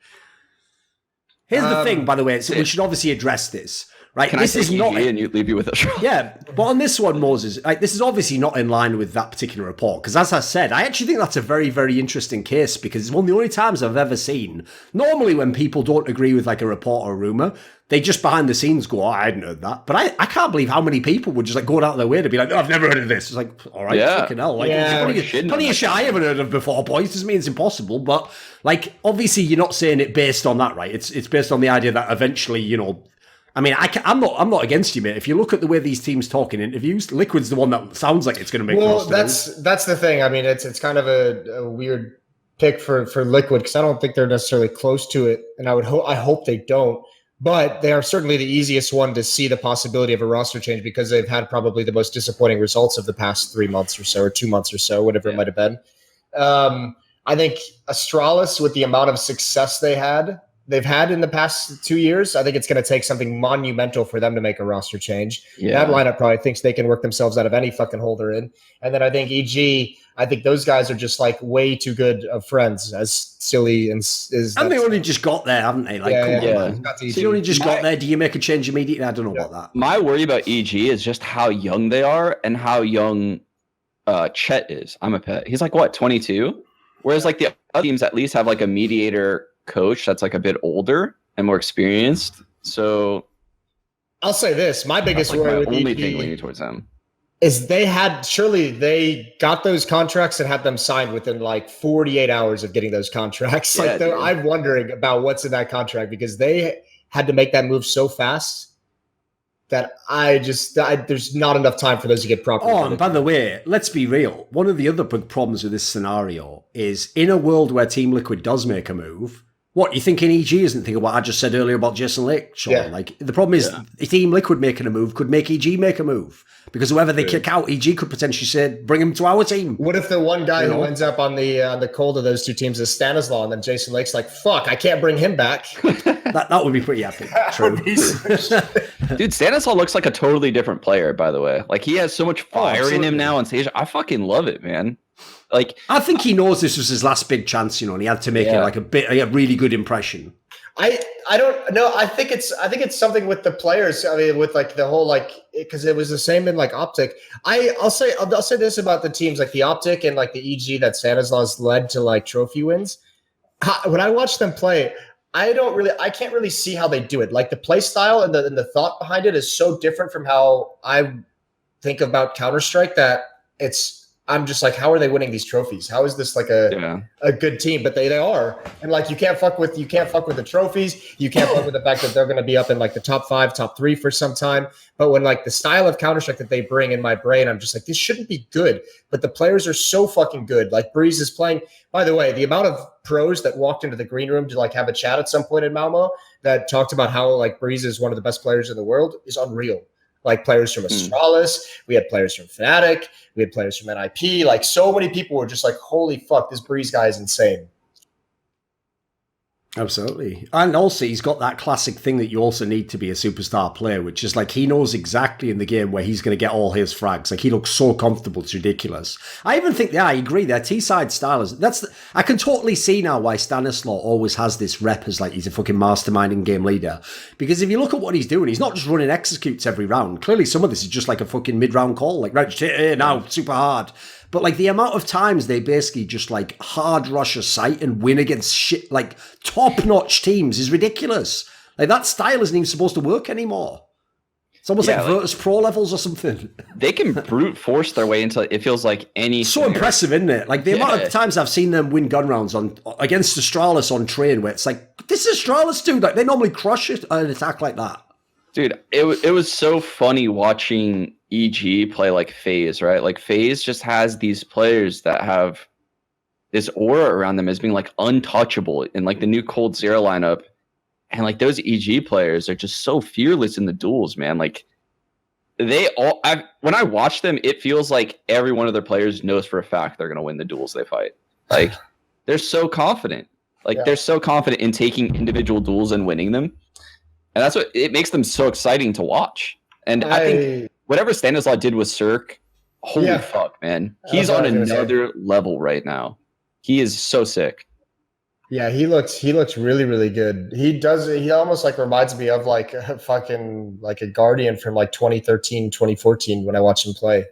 Here's the thing, by the way, so we should obviously address this, right? Can this I is not and you leave you with a Yeah, but on this one, Moses, this is obviously not in line with that particular report. Because as I said, I actually think that's a very, very interesting case because it's one of the only times I've ever seen. Normally, when people don't agree with like a report or a rumor, they just behind the scenes go, I hadn't heard that. But I can't believe how many people would just like go out of their way to be like, I've never heard of this. It's like, all right, fucking hell. Like, plenty of shit I haven't heard of before, boys. Doesn't mean it's impossible. But like, obviously, you're not saying it based on that, right? It's based on the idea that eventually, I mean, I'm not against you, mate. If you look at the way these teams talk in interviews, Liquid's the one that sounds like it's going to make. Well, that's the thing. I mean, it's kind of a weird pick for Liquid because I don't think they're necessarily close to it, and I hope they don't. But they are certainly the easiest one to see the possibility of a roster change because they've had probably the most disappointing results of the past 3 months or so, or 2 months or so, whatever it might have been. I think Astralis, with the amount of success they've had in the past 2 years, I think it's going to take something monumental for them to make a roster change. Yeah. That lineup probably thinks they can work themselves out of any fucking hole they're in. And then I think EG, I think those guys are just like way too good of friends, as silly and is. And they only just got there, haven't they? Like, come on, man. So you only just got there. Do you make a change immediately? I don't know about that. My worry about EG is just how young they are and how young Chet is. I'm a pet. He's like, what, 22? Whereas like the other teams at least have like a mediator coach that's like a bit older and more experienced. So I'll say this: my biggest worry with only thing leaning towards them is they got those contracts and had them signed within like 48 hours of getting those contracts. Yeah, like I'm wondering about what's in that contract because they had to make that move so fast that there's not enough time for those to get properly. Oh, and by the way, let's be real. One of the other big problems with this scenario is in a world where Team Liquid does make a move. What, you thinking EG isn't thinking what I just said earlier about Jason Lake, Sean? Yeah. Like, the problem is Team Liquid making a move could make EG make a move. Because whoever they kick out, EG could potentially say, bring him to our team. What if the one guy who ends up on the cold of those two teams is Stanislaw, and then Jason Lake's like, fuck, I can't bring him back. that would be pretty epic. True. Dude, Stanislaw looks like a totally different player, by the way. Like, he has so much fire in him now on stage. I fucking love it, man. Like, I think he knows this was his last big chance, and he had to make it like a really good impression. I don't know. I think it's something with the players. I mean, with like the whole like because it was the same in like Optic. I'll say this about the teams like the Optic and like the EG that Stanislaus led to like trophy wins. When I watch them play, I can't really see how they do it. Like the play style and the thought behind it is so different from how I think about Counter-Strike that I'm just like, how are they winning these trophies? How is this like a good team? But they are, and like you can't fuck with the trophies. You can't fuck with the fact that they're going to be up in like the top 5, top 3 for some time. But when like the style of Counter-Strike that they bring in my brain, I'm just like, this shouldn't be good. But the players are so fucking good. Like Breeze is playing. By the way, the amount of pros that walked into the green room to like have a chat at some point in Malmo that talked about how like Breeze is one of the best players in the world is unreal. Like players from Astralis, we had players from Fnatic, we had players from NIP. Like so many people were just like, holy fuck, this Breeze guy is insane. Absolutely. And also he's got that classic thing that you also need to be a superstar player, which is like he knows exactly in the game where he's going to get all his frags. Like he looks so comfortable, it's ridiculous. I even think, I agree, their T-side style is, I can totally see now why Stanislaw always has this rep as like he's a fucking mastermind in game leader. Because if you look at what he's doing, he's not just running executes every round. Clearly some of this is just like a fucking mid-round call, like right, now, super hard. But like the amount of times they basically just like hard rush a site and win against shit like top-notch teams is ridiculous. Like that style isn't even supposed to work anymore. It's almost like Virtus Pro levels or something. They can brute force their way into it. Feels like any. So impressive, isn't it? Like the amount of times I've seen them win gun rounds against Astralis on train, where it's like this is Astralis, dude. Like they normally crush it an attack like that. Dude, it was so funny watching EG play like FaZe, right? Like FaZe just has these players that have this aura around them as being like untouchable in like the new Cold Zero lineup. And like those EG players are just so fearless in the duels, man. Like when I watch them, it feels like every one of their players knows for a fact they're going to win the duels they fight. Like they're so confident. Like they're so confident in taking individual duels and winning them. And that's what it makes them so exciting to watch. And I think whatever Stanislaw did with Cirque, holy fuck, man. He's on another level right now. He is so sick. Yeah, he looks really, really good. He almost like reminds me of like a fucking like a Guardian from like 2013, 2014 when I watch him play.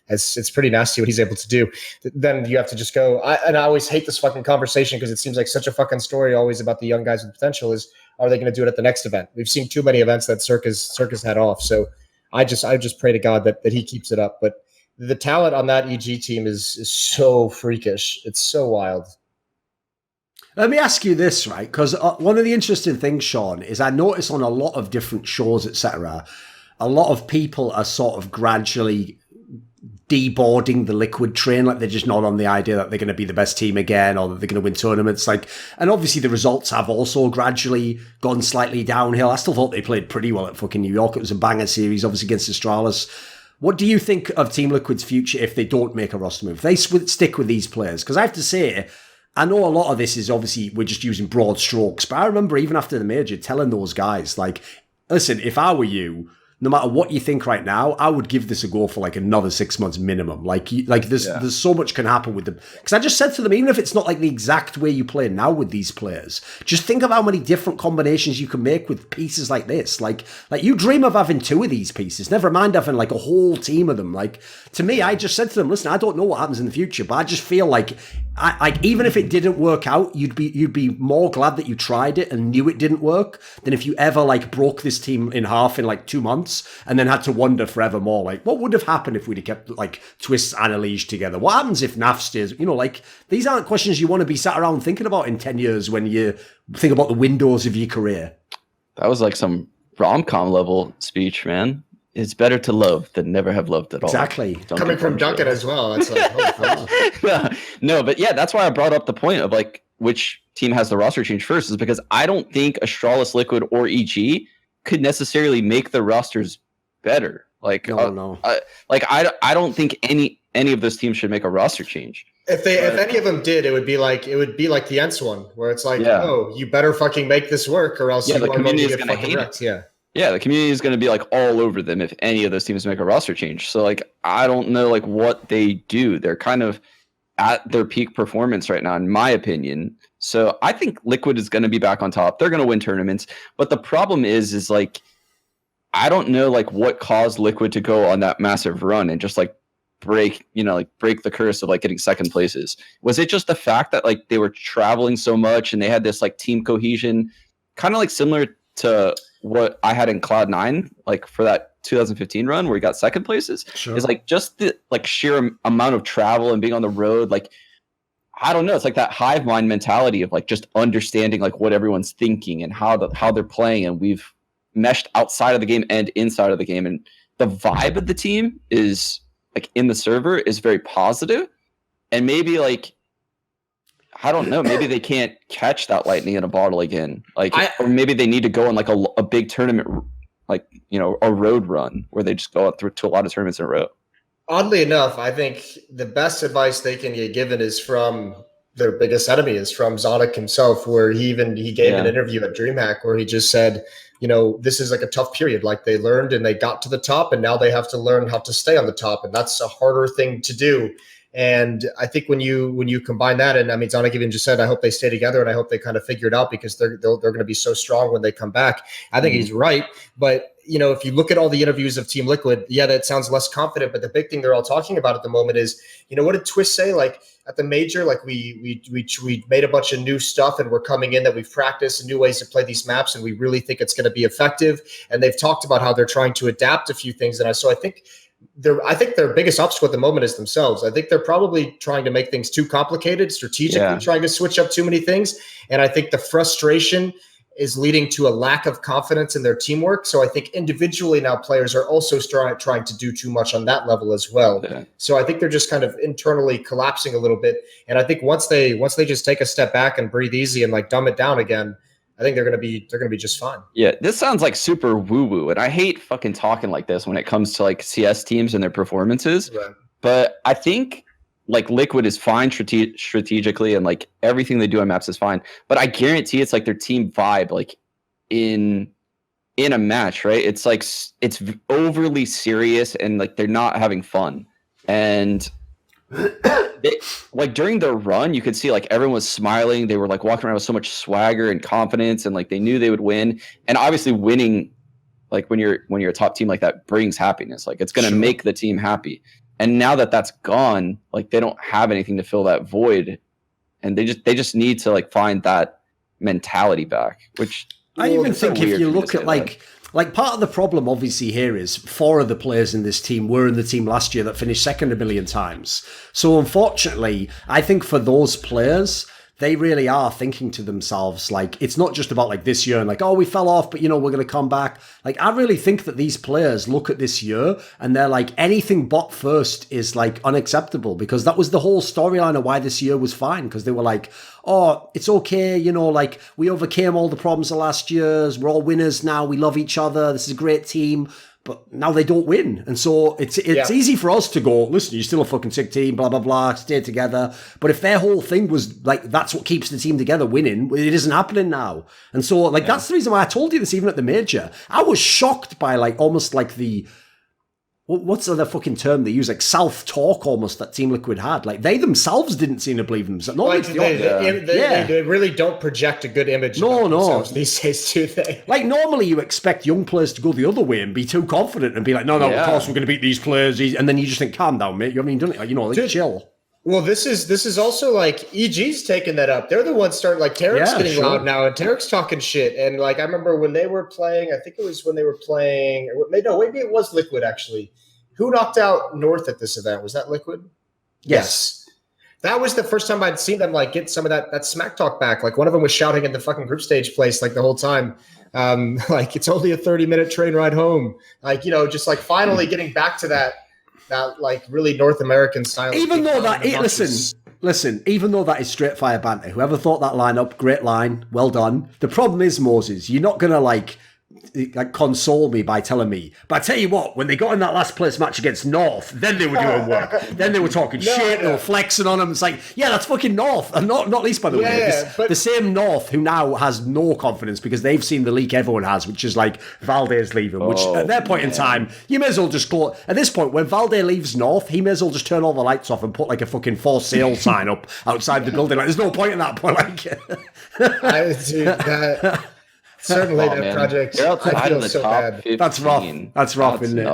It's pretty nasty what he's able to do. Then you have to just go. I always hate this fucking conversation because it seems like such a fucking story always about the young guys with potential is, are they going to do it at the next event? We've seen too many events that Circus had off. So I just pray to God that he keeps it up. But the talent on that EG team is so freakish. It's so wild. Let me ask you this, right? Because one of the interesting things, Sean, is I notice on a lot of different shows, etc., a lot of people are sort of gradually deboarding the Liquid train, like they're just not on the idea that they're going to be the best team again or that they're going to win tournaments. Like, and obviously the results have also gradually gone slightly downhill. I still thought they played pretty well at fucking New York. It was a banger series, obviously against Astralis. What do you think of Team Liquid's future if they don't make a roster move? If they stick with these players? Because I have to say, I know a lot of this is obviously we're just using broad strokes, but I remember even after the major telling those guys, like, listen, if I were you, no matter what you think right now, I would give this a go for like another 6 months minimum. Like there's so much can happen with them. Because I just said to them, even if it's not like the exact way you play now with these players, just think of how many different combinations you can make with pieces like this. Like you dream of having 2 of these pieces, never mind having like a whole team of them. Like to me, I just said to them, listen, I don't know what happens in the future, but I just feel like even if it didn't work out, you'd be more glad that you tried it and knew it didn't work than if you ever like broke this team in half in like 2 months and then had to wonder forevermore, like, what would have happened if we'd have kept, like, Twist and AllieJ together? What happens if NAF stays? You know, like, these aren't questions you want to be sat around thinking about in 10 years when you think about the windows of your career. That was like some rom-com level speech, man. It's better to love than never have loved at all. Exactly. Coming from Duncan as well. It's like, no, but yeah, that's why I brought up the point of, like, which team has the roster change first is because I don't think Astralis, Liquid, or EG could necessarily make the rosters better. Like, no. I don't think any of those teams should make a roster change. If any of them did, it would be like the Ents one, where it's like, oh, you better fucking make this work, or else the community is going to hate wrecked. it. Yeah, the community is going to be like all over them if any of those teams make a roster change. So like, I don't know like what they do. They're kind of at their peak performance right now, in my opinion. So I think Liquid is going to be back on top. They're going to win tournaments. But the problem is like, I don't know like what caused Liquid to go on that massive run and just like break the curse of like getting second places. Was it just the fact that like they were traveling so much and they had this like team cohesion, kind of like similar to what I had in Cloud9, like for that 2015 run where he got second places. Sure. Is like just the like sheer amount of travel and being on the road. Like, I don't know. It's like that hive mind mentality of like just understanding like what everyone's thinking and how they're playing. And we've meshed outside of the game and inside of the game. And the vibe of the team is like in the server is very positive. And maybe like, I don't know. Maybe they can't catch that lightning in a bottle again. Like, or maybe they need to go on like a big tournament, like, you know, a road run where they just go out through to a lot of tournaments in a row. Oddly enough, I think the best advice they can get given is from their biggest enemy, is from Zonic himself, where he gave an interview at DreamHack where he just said, you know, this is like a tough period. Like they learned and they got to the top, and now they have to learn how to stay on the top, and that's a harder thing to do. And I think when you combine that, and I mean, Zonic even just said, I hope they stay together and I hope they kind of figure it out because they're going to be so strong when they come back. I think he's right. But, you know, if you look at all the interviews of Team Liquid, yeah, that sounds less confident. But the big thing they're all talking about at the moment is, you know, what did Twist say? Like at the major, like we made a bunch of new stuff and we're coming in that we've practiced and new ways to play these maps. And we really think it's going to be effective. And they've talked about how they're trying to adapt a few things. And I think their biggest obstacle at the moment is themselves. I think they're probably trying to make things too complicated, strategically trying to switch up too many things. And I think the frustration is leading to a lack of confidence in their teamwork. So I think individually now players are also trying to do too much on that level as well. Yeah. So I think they're just kind of internally collapsing a little bit. And I think once they just take a step back and breathe easy and like dumb it down again, I think they're gonna be just fine. Yeah, this sounds like super woo-woo, and I hate fucking talking like this when it comes to like CS teams and their performances. Right. But I think like Liquid is fine strategically, and like everything they do on maps is fine. But I guarantee it's like their team vibe, like in a match, right? It's like it's overly serious, and like they're not having fun. And like during their run, you could see like everyone was smiling. They were like walking around with so much swagger and confidence, and like they knew they would win. And obviously, winning, like when you're a top team like that, brings happiness. Like it's going to make the team happy. And now that that's gone, like they don't have anything to fill that void, and they just need to like find that mentality back. Which I even think if you look at like part of the problem obviously here is 4 of the players in this team were in the team last year that finished second a million times. So unfortunately, I think for those players, they really are thinking to themselves, like, it's not just about like this year and like, oh, we fell off, but you know, we're going to come back. Like, I really think that these players look at this year and they're like, anything but first is like unacceptable, because that was the whole storyline of why this year was fine. Because they were like, oh, it's okay, you know, like we overcame all the problems of last year's. We're all winners now. We love each other. This is a great team. But now they don't win. And so it's easy for us to go, listen, you're still a fucking sick team, blah, blah, blah, stay together. But if their whole thing was like, that's what keeps the team together, winning, it isn't happening now. And so like, that's the reason why I told you this even at the major. I was shocked by like, almost like the, what's the fucking term they use? Like self-talk almost that Team Liquid had. Like they themselves didn't seem to believe in themselves. Like they really don't project a good image of themselves these days, do they? Like normally you expect young players to go the other way and be too confident and be like, no, of course we're going to beat these players. And then you just think, calm down, mate. You haven't even done it. You know, like, chill. Well, this is also like EG's taking that up. They're the ones starting, like Tarek's getting loud now, and Tarek's talking shit. And like I remember when they were playing, I think it was when they were playing. No, maybe it was Liquid actually. Who knocked out North at this event? Was that Liquid? Yes. That was the first time I'd seen them like get some of that smack talk back. Like one of them was shouting in the fucking group stage place like the whole time. Like it's only a 30-minute train ride home. Like, you know, just like finally getting back to that like really North American style. Even though that, listen, even though that is straight fire banter, whoever thought that line up, great line, well done. The problem is, Moses, you're not going to like console me by telling me. But I tell you what, when they got in that last place match against North, then they were doing work. Then they were talking shit, they were flexing on them. It's like, yeah, that's fucking North. And not least, by the way, the same North who now has no confidence because they've seen the leak everyone has, which is like Valde's leaving, which at their point in time, you may as well just go, at this point, when Valde leaves North, he may as well just turn all the lights off and put like a fucking for sale sign up outside the building. Like, there's no point in that point. Like, certainly, that project. I feel so bad. 15. That's rough, isn't it?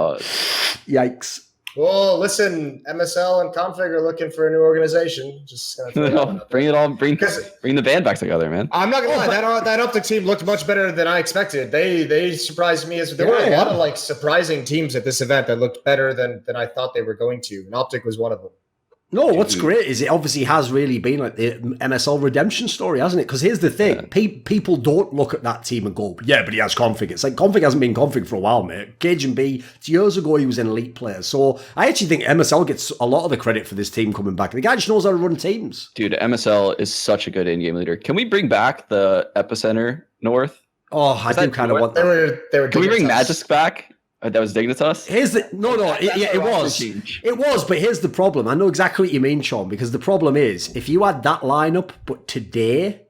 Yikes. Well, listen, MSL and Config are looking for a new organization. Just gonna throw that one out there. Bring the band back together, man. I'm not gonna lie, that Optic team looked much better than I expected. They surprised me there were a lot of like surprising teams at this event that looked better than I thought they were going to, and Optic was one of them. No, what's great is it obviously has really been like the MSL redemption story, hasn't it? Because here's the thing. People don't look at that team and go, yeah, but he has Config. It's like Config hasn't been Config for a while, mate. Cage and B, years ago he was an elite player. So I actually think MSL gets a lot of the credit for this team coming back. The guy just knows how to run teams. Dude, MSL is such a good in-game leader. Can we bring back the Epicenter North? Oh, I do kind of want that. They were Can we bring Magisk back? That was Dignitas? Here's the it was. It was, but here's the problem. I know exactly what you mean, Sean, because the problem is if you had that lineup, but today,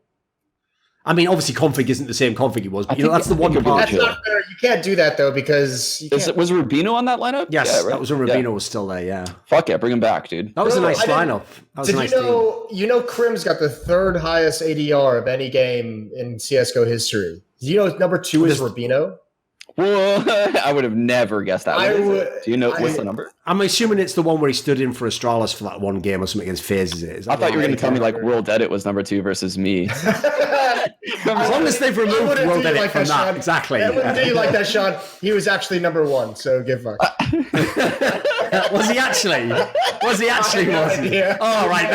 I mean, obviously Config isn't the same Config he was, but that's the one part. That's not fair. You can't do that though because was Rubino on that lineup? Yes, yeah, right? that was when Rubino was still there. Yeah, fuck yeah, bring him back, dude. That was a nice lineup. That was a nice team. You know, Crim's got the third highest ADR of any game in CS:GO history. You know, number 2 is Rubino. Well, I would have never guessed that. Do you know what's the number? I'm assuming it's the one where he stood in for Astralis for that one game or something against FaZe. I thought you were going to tell me like World Edit was number 2 versus me. As long as they've removed World Edit like from that, exactly. I wouldn't do you like that, Sean. He was actually number 1, so give fuck. Was he actually? Was he actually? Oh, right.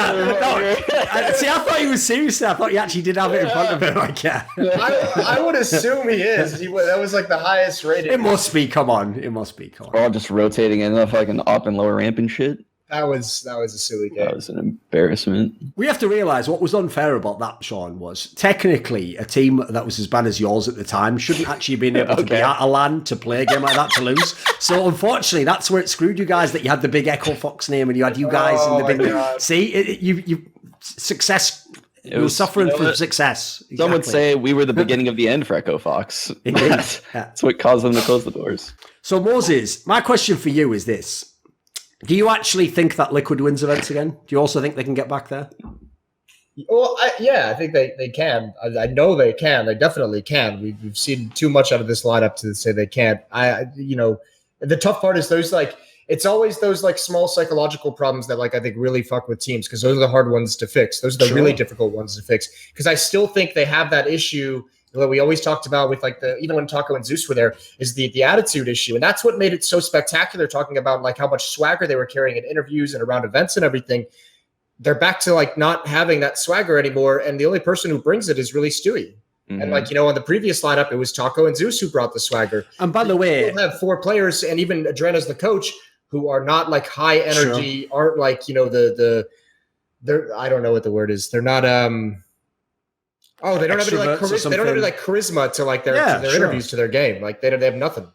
See, I thought he was serious. I thought he actually did have it in front of him. Like, yeah. I would assume he is. That was like the highest rated. It must be. Come on. It must be. Come on. We're all just rotating in the fucking up and lower ramp and shit. That was a silly game. That was an embarrassment. We have to realise what was unfair about that, Sean, was technically a team that was as bad as yours at the time shouldn't actually been able to be at a LAN to play a game like that to lose. So unfortunately, that's where it screwed you guys that you had the big Echo Fox name and you had you guys in the big. See, you success. You were suffering from success. Exactly. Some would say we were the beginning of the end for Echo Fox. That's what caused them to close the doors. So Moses, my question for you is this. Do you actually think that Liquid wins events again? Do you also think they can get back there? Well, I think they can. I know they can. They definitely can. We've seen too much out of this lineup to say they can't. The tough part is it's always those like small psychological problems that like I think really fuck with teams because those are the hard ones to fix. Those are the really difficult ones to fix because I still think they have that issue that we always talked about with like even when Taco and Zeus were there is the attitude issue. And that's what made it so spectacular talking about like how much swagger they were carrying in interviews and around events and everything. They're back to like not having that swagger anymore. And the only person who brings it is really Stewie. Mm-hmm. And like, on the previous lineup, it was Taco and Zeus who brought the swagger. And by the way, we have 4 players and even Adrena's the coach who are not like high energy, aren't like, they're, I don't know what the word is. They're not, they don't have any like charisma. They don't have any like charisma to like their interviews to their game. Like they have nothing.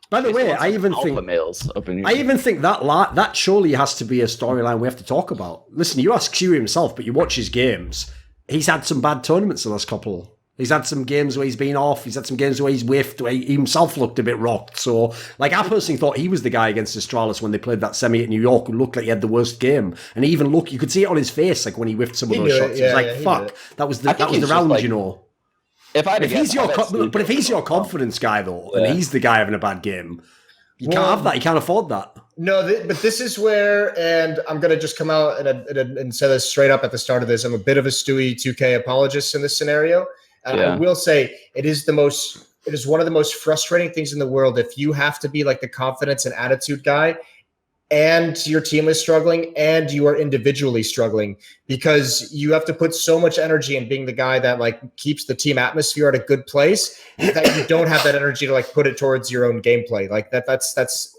By the way, I even think that surely has to be a storyline we have to talk about. Listen, you ask Q himself, but you watch his games. He's had some bad tournaments the last couple. He's had some games where he's been off. He's had some games where he's whiffed, where he himself looked a bit rocked. So, like, I personally thought he was the guy against Astralis when they played that semi at New York who looked like he had the worst game. And he even you could see it on his face, like when he whiffed some of those shots. It was like, fuck, that was the round, like, If he's your confidence guy, though, and he's the guy having a bad game, you can't have that. You can't afford that. No, but this is where, and I'm going to just come out and say this straight up at the start of this. I'm a bit of a Stewie 2K apologist in this scenario. I will say it is one of the most frustrating things in the world if you have to be like the confidence and attitude guy and your team is struggling and you are individually struggling because you have to put so much energy in being the guy that like keeps the team atmosphere at a good place that you don't have that energy to like put it towards your own gameplay. Like that's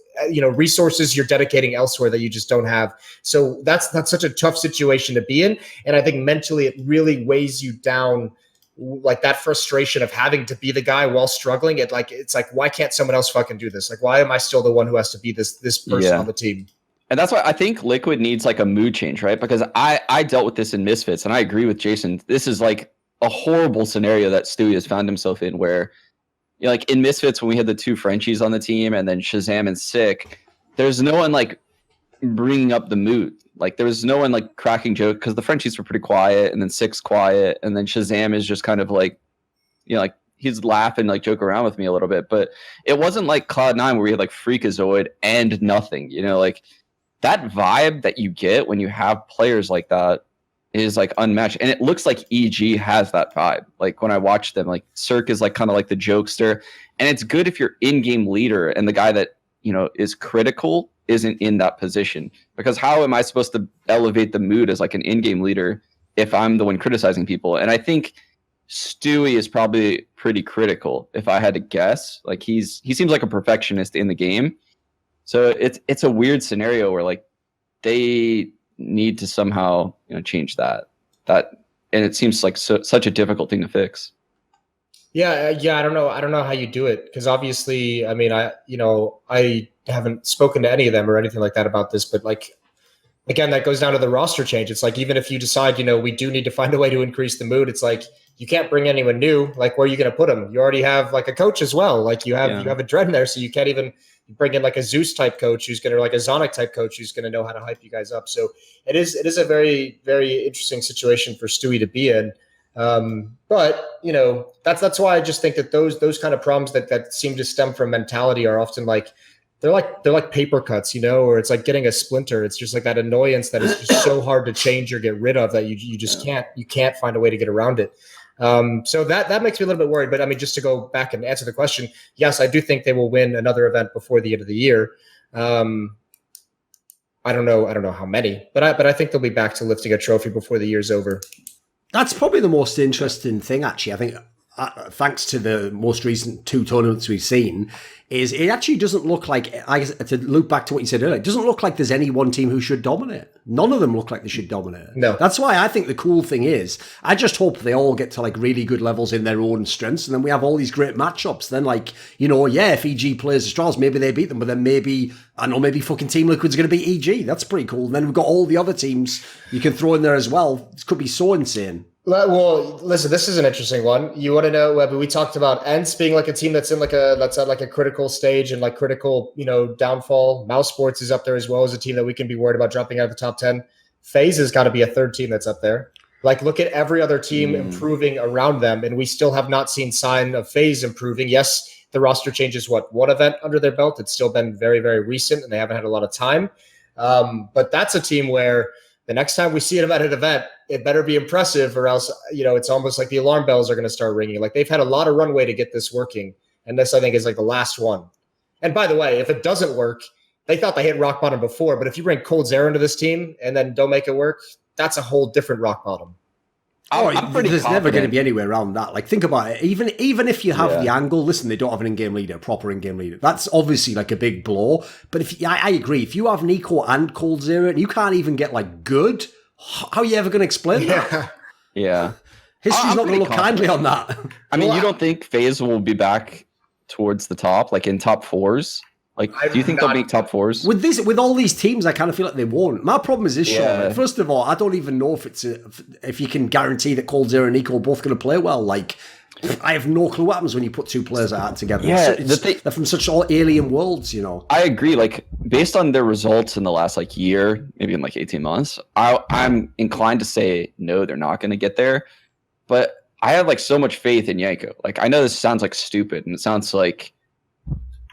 resources you're dedicating elsewhere that you just don't have. So that's such a tough situation to be in. And I think mentally it really weighs you down. Like that frustration of having to be the guy while struggling, it's like why can't someone else fucking do this? Like why am I still the one who has to be this person on the team? And that's why I think Liquid needs like a mood change, right? Because I dealt with this in Misfits, and I agree with Jason. This is like a horrible scenario that Stewie has found himself in, where like in Misfits when we had the 2 Frenchies on the team, and then Shazam and Sick, there's no one like bringing up the mood. Like there was no one like cracking joke because the Frenchies were pretty quiet, and then Sick's quiet, and then Shazam is just kind of like, like he's laughing, like joke around with me a little bit. But it wasn't like Cloud9 where we had like Freakazoid and nothing. Like that vibe that you get when you have players like that is like unmatched. And it looks like EG has that vibe. Like when I watch them, like Cirque is like kind of like the jokester. And it's good if you're in-game leader and the guy that, you know, is critical isn't in that position. Because how am I supposed to elevate the mood as like an in-game leader if I'm the one criticizing people? And I think Stewie is probably pretty critical if I had to guess. Like he seems like a perfectionist in the game. So it's a weird scenario where like they need to somehow, you know, change that, and it seems like such a difficult thing to fix. Yeah. I don't know how you do it, because obviously, I mean, I haven't spoken to any of them or anything like that about this, but like, again, that goes down to the roster change. It's like, even if you decide, you know, we do need to find a way to increase the mood, it's like you can't bring anyone new. Like, where are you going to put them? You already have like a coach as well. Like you have a Dread there, so you can't even bring in like a Zeus type coach who's going to, like a Zonic type coach who's going to know how to hype you guys up. So it is a very, very interesting situation for Stewie to be in. But you know, that's why I just think that those kind of problems that seem to stem from mentality are often like, they're like paper cuts, you know, or it's like getting a splinter. It's just like that annoyance that is just so hard to change or get rid of that you just can't find a way to get around it. So that makes me a little bit worried. But I mean, just to go back and answer the question, yes, I do think they will win another event before the end of the year. I don't know how many, but I think they'll be back to lifting a trophy before the year's over. That's probably the most interesting thing, actually. I think, thanks to the most recent 2 tournaments we've seen, is it actually doesn't look like, to loop back to what you said earlier, it doesn't look like there's any one team who should dominate. None of them look like they should dominate. No. That's why I think the cool thing is, I just hope they all get to like really good levels in their own strengths, and then we have all these great matchups. Then like, you know, yeah, if EG plays Astrals, maybe they beat them, but then maybe fucking Team Liquid's going to beat EG. That's pretty cool. And then we've got all the other teams you can throw in there as well. It could be so insane. Well, listen, this is an interesting one. You want to know? We talked about ENCE being like a team that's at a critical stage and like critical, you know, downfall. Mouse Sports is up there as well as a team that we can be worried about dropping out of the top 10. FaZe has got to be a third team that's up there. Like, look at every other team improving around them, and we still have not seen sign of FaZe improving. Yes, the roster changes one event under their belt. It's still been very, very recent, and they haven't had a lot of time. But that's a team where the next time we see them at an event, it better be impressive, or else, you know, it's almost like the alarm bells are going to start ringing. Like, they've had a lot of runway to get this working, and this, I think, is like the last one. And by the way, if it doesn't work, they thought they hit rock bottom before, but if you bring coldzera into this team and then don't make it work, that's a whole different rock bottom. There's never going to be anywhere around that. Like, think about it. Even if you have the angle, listen, they don't have an in-game leader, proper in-game leader. That's obviously like a big blow. But I agree. If you have Nico and coldzera and you can't even get like good, how are you ever going to explain that? Yeah. History's not going to look kindly on that. I mean, you don't think FaZe will be back towards the top, like in top 4s? Like, do you think they'll make top 4s? With all these teams, I kind of feel like they won't. My problem is this, Sean. First of all, I don't even know if you can guarantee that coldzera and Nico are both going to play well. Like, I have no clue what happens when you put 2 players like that together. Yeah, they're from such all alien worlds, you know. I agree. Like, based on their results in the last like year, maybe in like 18 months, I'm inclined to say no, they're not going to get there. But I have like so much faith in Yanko. Like, I know this sounds like stupid, and it sounds like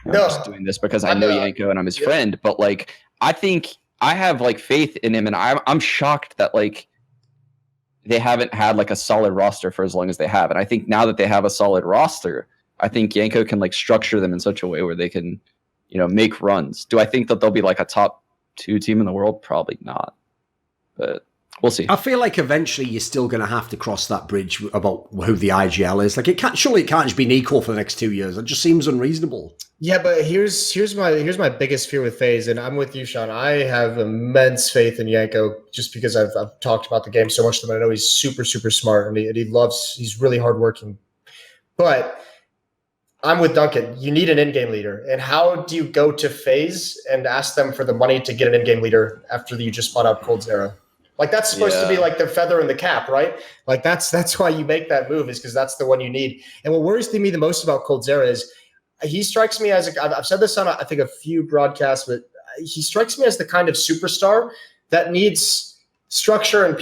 I'm just doing this because I know Yanko and I'm his friend, but like, I think I have like faith in him, and I'm shocked that like they haven't had like a solid roster for as long as they have. And I think now that they have a solid roster, I think Yanko can like structure them in such a way where they can, you know, make runs. Do I think that they'll be like a top 2 team in the world? Probably not, but we'll see. I feel like eventually you're still going to have to cross that bridge about who the IGL is. Like, surely it can't just be Nico for the next 2 years. It just seems unreasonable. Yeah, but here's my biggest fear with FaZe, and I'm with you, Sean. I have immense faith in Yanko just because I've talked about the game so much to him. I know he's super, super smart, and he's really hardworking. But I'm with Duncan. You need an in-game leader. And how do you go to FaZe and ask them for the money to get an in-game leader after you just bought out coldzera? Like, that's supposed to be like the feather in the cap, right? Like, that's why you make that move, is because that's the one you need. And what worries me the most about coldzera is he strikes me as I've said this on I think a few broadcasts, but he strikes me as the kind of superstar that needs structure and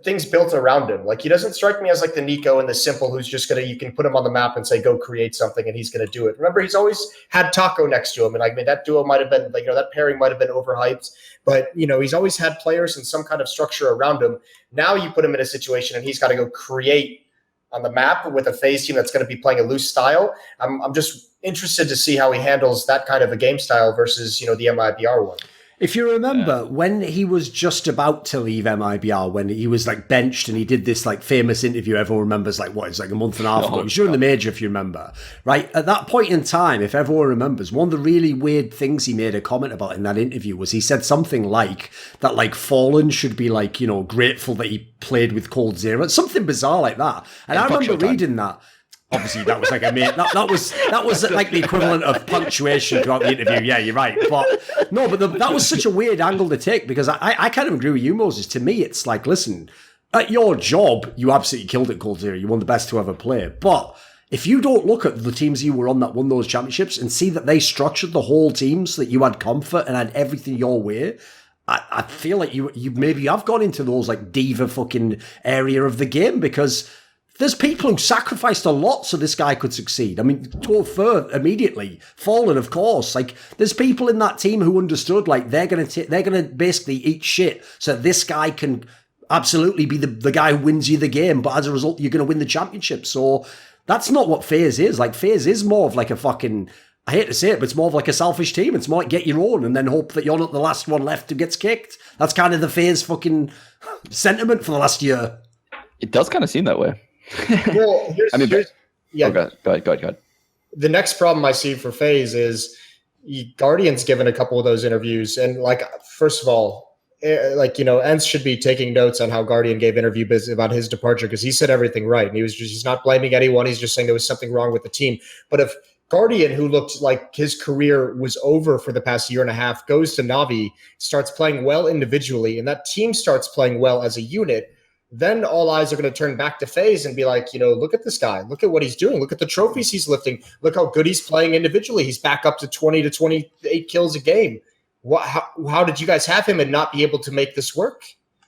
things built around him. Like, he doesn't strike me as like the Nico and the simple who's just you can put him on the map and say, go create something and he's going to do it. Remember, he's always had Taco next to him. And that duo might have been like, that pairing might have been overhyped, but he's always had players and some kind of structure around him. Now you put him in a situation and he's got to go create on the map with a FaZe team that's going to be playing a loose style. I'm just interested to see how he handles that kind of a game style versus, the MIBR one. If you remember, when he was just about to leave MIBR, when he was like benched and he did this like famous interview, everyone remembers like what, it's like a month and a half ago. It was during the major, if you remember, right? At that point in time, if everyone remembers, one of the really weird things he made a comment about in that interview was he said something like that, like Fallen should be like, grateful that he played with Cold Zero, something bizarre like that. And I remember reading that. Obviously, that was like that was like the equivalent of punctuation throughout the interview. Yeah, you're right. But no, that was such a weird angle to take because I kind of agree with you, Moses. To me, it's like, listen, at your job, you absolutely killed it, Cold Zero. You're one of the best to ever play. But if you don't look at the teams you were on that won those championships and see that they structured the whole team so that you had comfort and had everything your way, I feel like you maybe have gone into those like diva fucking area of the game because there's people who sacrificed a lot so this guy could succeed. I mean, Torfer immediately, Fallen, of course. Like, there's people in that team who understood, like, they're gonna basically eat shit so this guy can absolutely be the guy who wins you the game. But as a result, you're gonna win the championship. So that's not what FaZe is. Like, FaZe is more of like a fucking, I hate to say it, but it's more of like a selfish team. It's more like get your own and then hope that you're not the last one left who gets kicked. That's kind of the FaZe fucking sentiment for the last year. It does kind of seem that way. Well, go ahead. The next problem I see for FaZe is Guardian's given a couple of those interviews, and like, first of all, Ents should be taking notes on how Guardian gave interview about his departure because he said everything right, and he's not blaming anyone. He's just saying there was something wrong with the team. But if Guardian, who looked like his career was over for the past year and a half, goes to Navi, starts playing well individually, and that team starts playing well as a unit, then all eyes are going to turn back to FaZe and be like, look at this guy. Look at what he's doing. Look at the trophies he's lifting. Look how good he's playing individually. He's back up to 20 to 28 kills a game. How did you guys have him and not be able to make this work?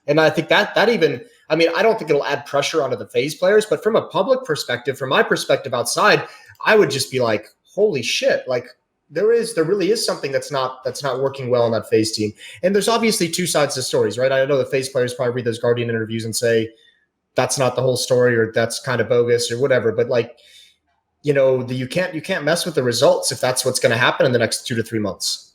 And I think that even, I don't think it'll add pressure onto the FaZe players, but from a public perspective, from my perspective outside, I would just be like, holy shit. Like, there really is something that's not working well on that FaZe team. And there's obviously two sides to stories, right? I know the FaZe players probably read those Guardian interviews and say that's not the whole story or that's kind of bogus or whatever. But like, you can't mess with the results if that's what's going to happen in the next 2 to 3 months.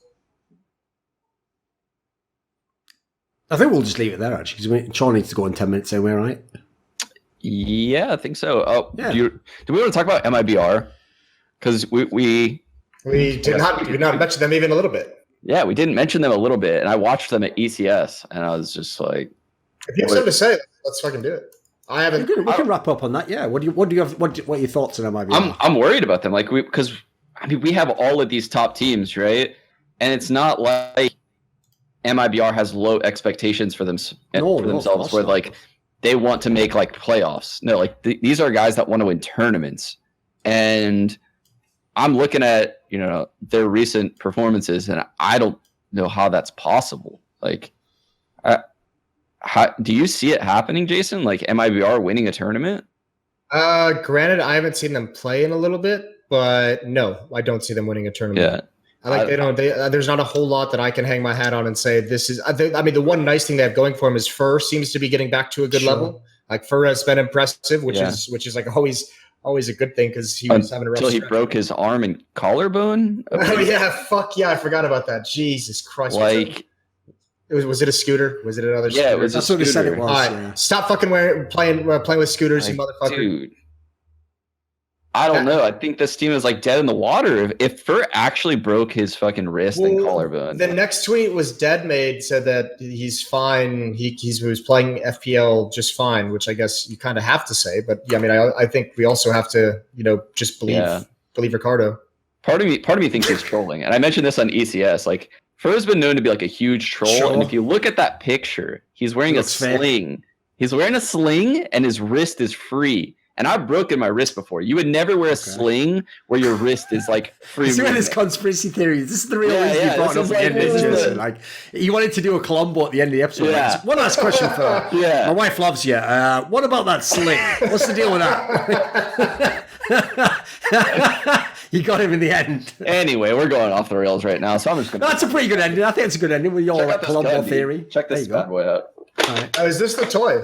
I think we'll just leave it there actually because Sean needs to go in 10 minutes anyway, right? Yeah, I think so. Oh, yeah. Do we want to talk about MIBR? Because we did not mention them even a little bit. Yeah, we didn't mention them a little bit, and I watched them at ECS, and I was just like, if you have something to say, let's fucking do it. I haven't. We can wrap up on that. Yeah. What do you have? What are your thoughts on MIBR? I'm worried about them, because we have all of these top teams, right? And it's not like MIBR has low expectations for themselves, where like they want to make like playoffs. No, like these are guys that want to win tournaments, and I'm looking at their recent performances, and I don't know how that's possible. Like, how do you see it happening, Jason? Like MIBR winning a tournament? Granted, I haven't seen them play in a little bit, but no, I don't see them winning a tournament. Yeah. There's not a whole lot that I can hang my hat on and say this is. The one nice thing they have going for him is Fur seems to be getting back to a good level. Like Fur has been impressive, which is like always a good thing because he was having a rough until he broke his arm and collarbone. Oh yeah, fuck yeah, I forgot about that. Jesus Christ! Like, was it a scooter? Was it another? Yeah, scooter? it was. That's what he said it was. All right, stop fucking playing with scooters, you motherfucker. Dude, I don't know. I think this team is like dead in the water. If Fur actually broke his fucking wrist and collarbone. The next tweet was Deadmade said that he's fine. He was playing FPL just fine, which I guess you kind of have to say. But yeah, I think we also have to just believe Ricardo. Part of me thinks he's trolling, and I mentioned this on ECS. Like Fur's been known to be like a huge troll, sure. And if you look at that picture, he's wearing a sling. He's wearing a sling, and his wrist is free. And I've broken my wrist before. You would never wear a sling where your wrist is like free. He's doing this conspiracy theory. This is the real reason you brought it up again, Jason. Like, you wanted to do a Columbo at the end of the episode. Yeah. Like, one last question for my wife loves you. What about that sling? What's the deal with that? You got him in the end. Anyway, we're going off the rails right now, so I'm just gonna. That's a pretty good ending. I think it's a good ending with your like, Columbo theory. Check this bad boy out. Right. Is this the toy?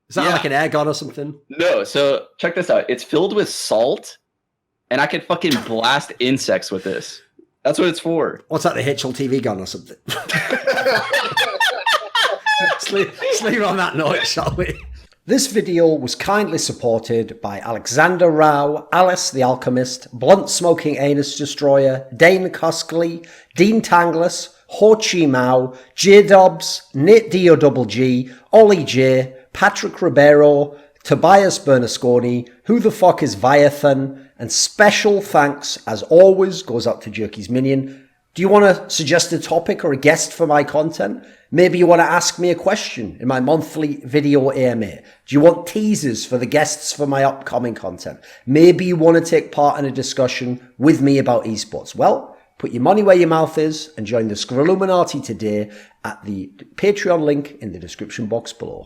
Is that like an air gun or something? No, so check this out. It's filled with salt, and I can fucking blast insects with this. That's what it's for. What's that, the HLTV gun or something? Let's leave it on that note, shall we? This video was kindly supported by Alexander Rao, Alice the Alchemist, Blunt Smoking Anus Destroyer, Dane Cuskley, Dean Tanglis, Chi Mao, JDubs, NateDOhDoubleG, OllieJ, Patrick Ribeiro, Tobias Bernasconi, Who the Fuck is Viathan, and special thanks, as always, goes out to Jerky's Minion. Do you want to suggest a topic or a guest for my content? Maybe you want to ask me a question in my monthly video AMA. Do you want teasers for the guests for my upcoming content? Maybe you want to take part in a discussion with me about esports. Well, put your money where your mouth is and join the Scrilluminati today at the Patreon link in the description box below.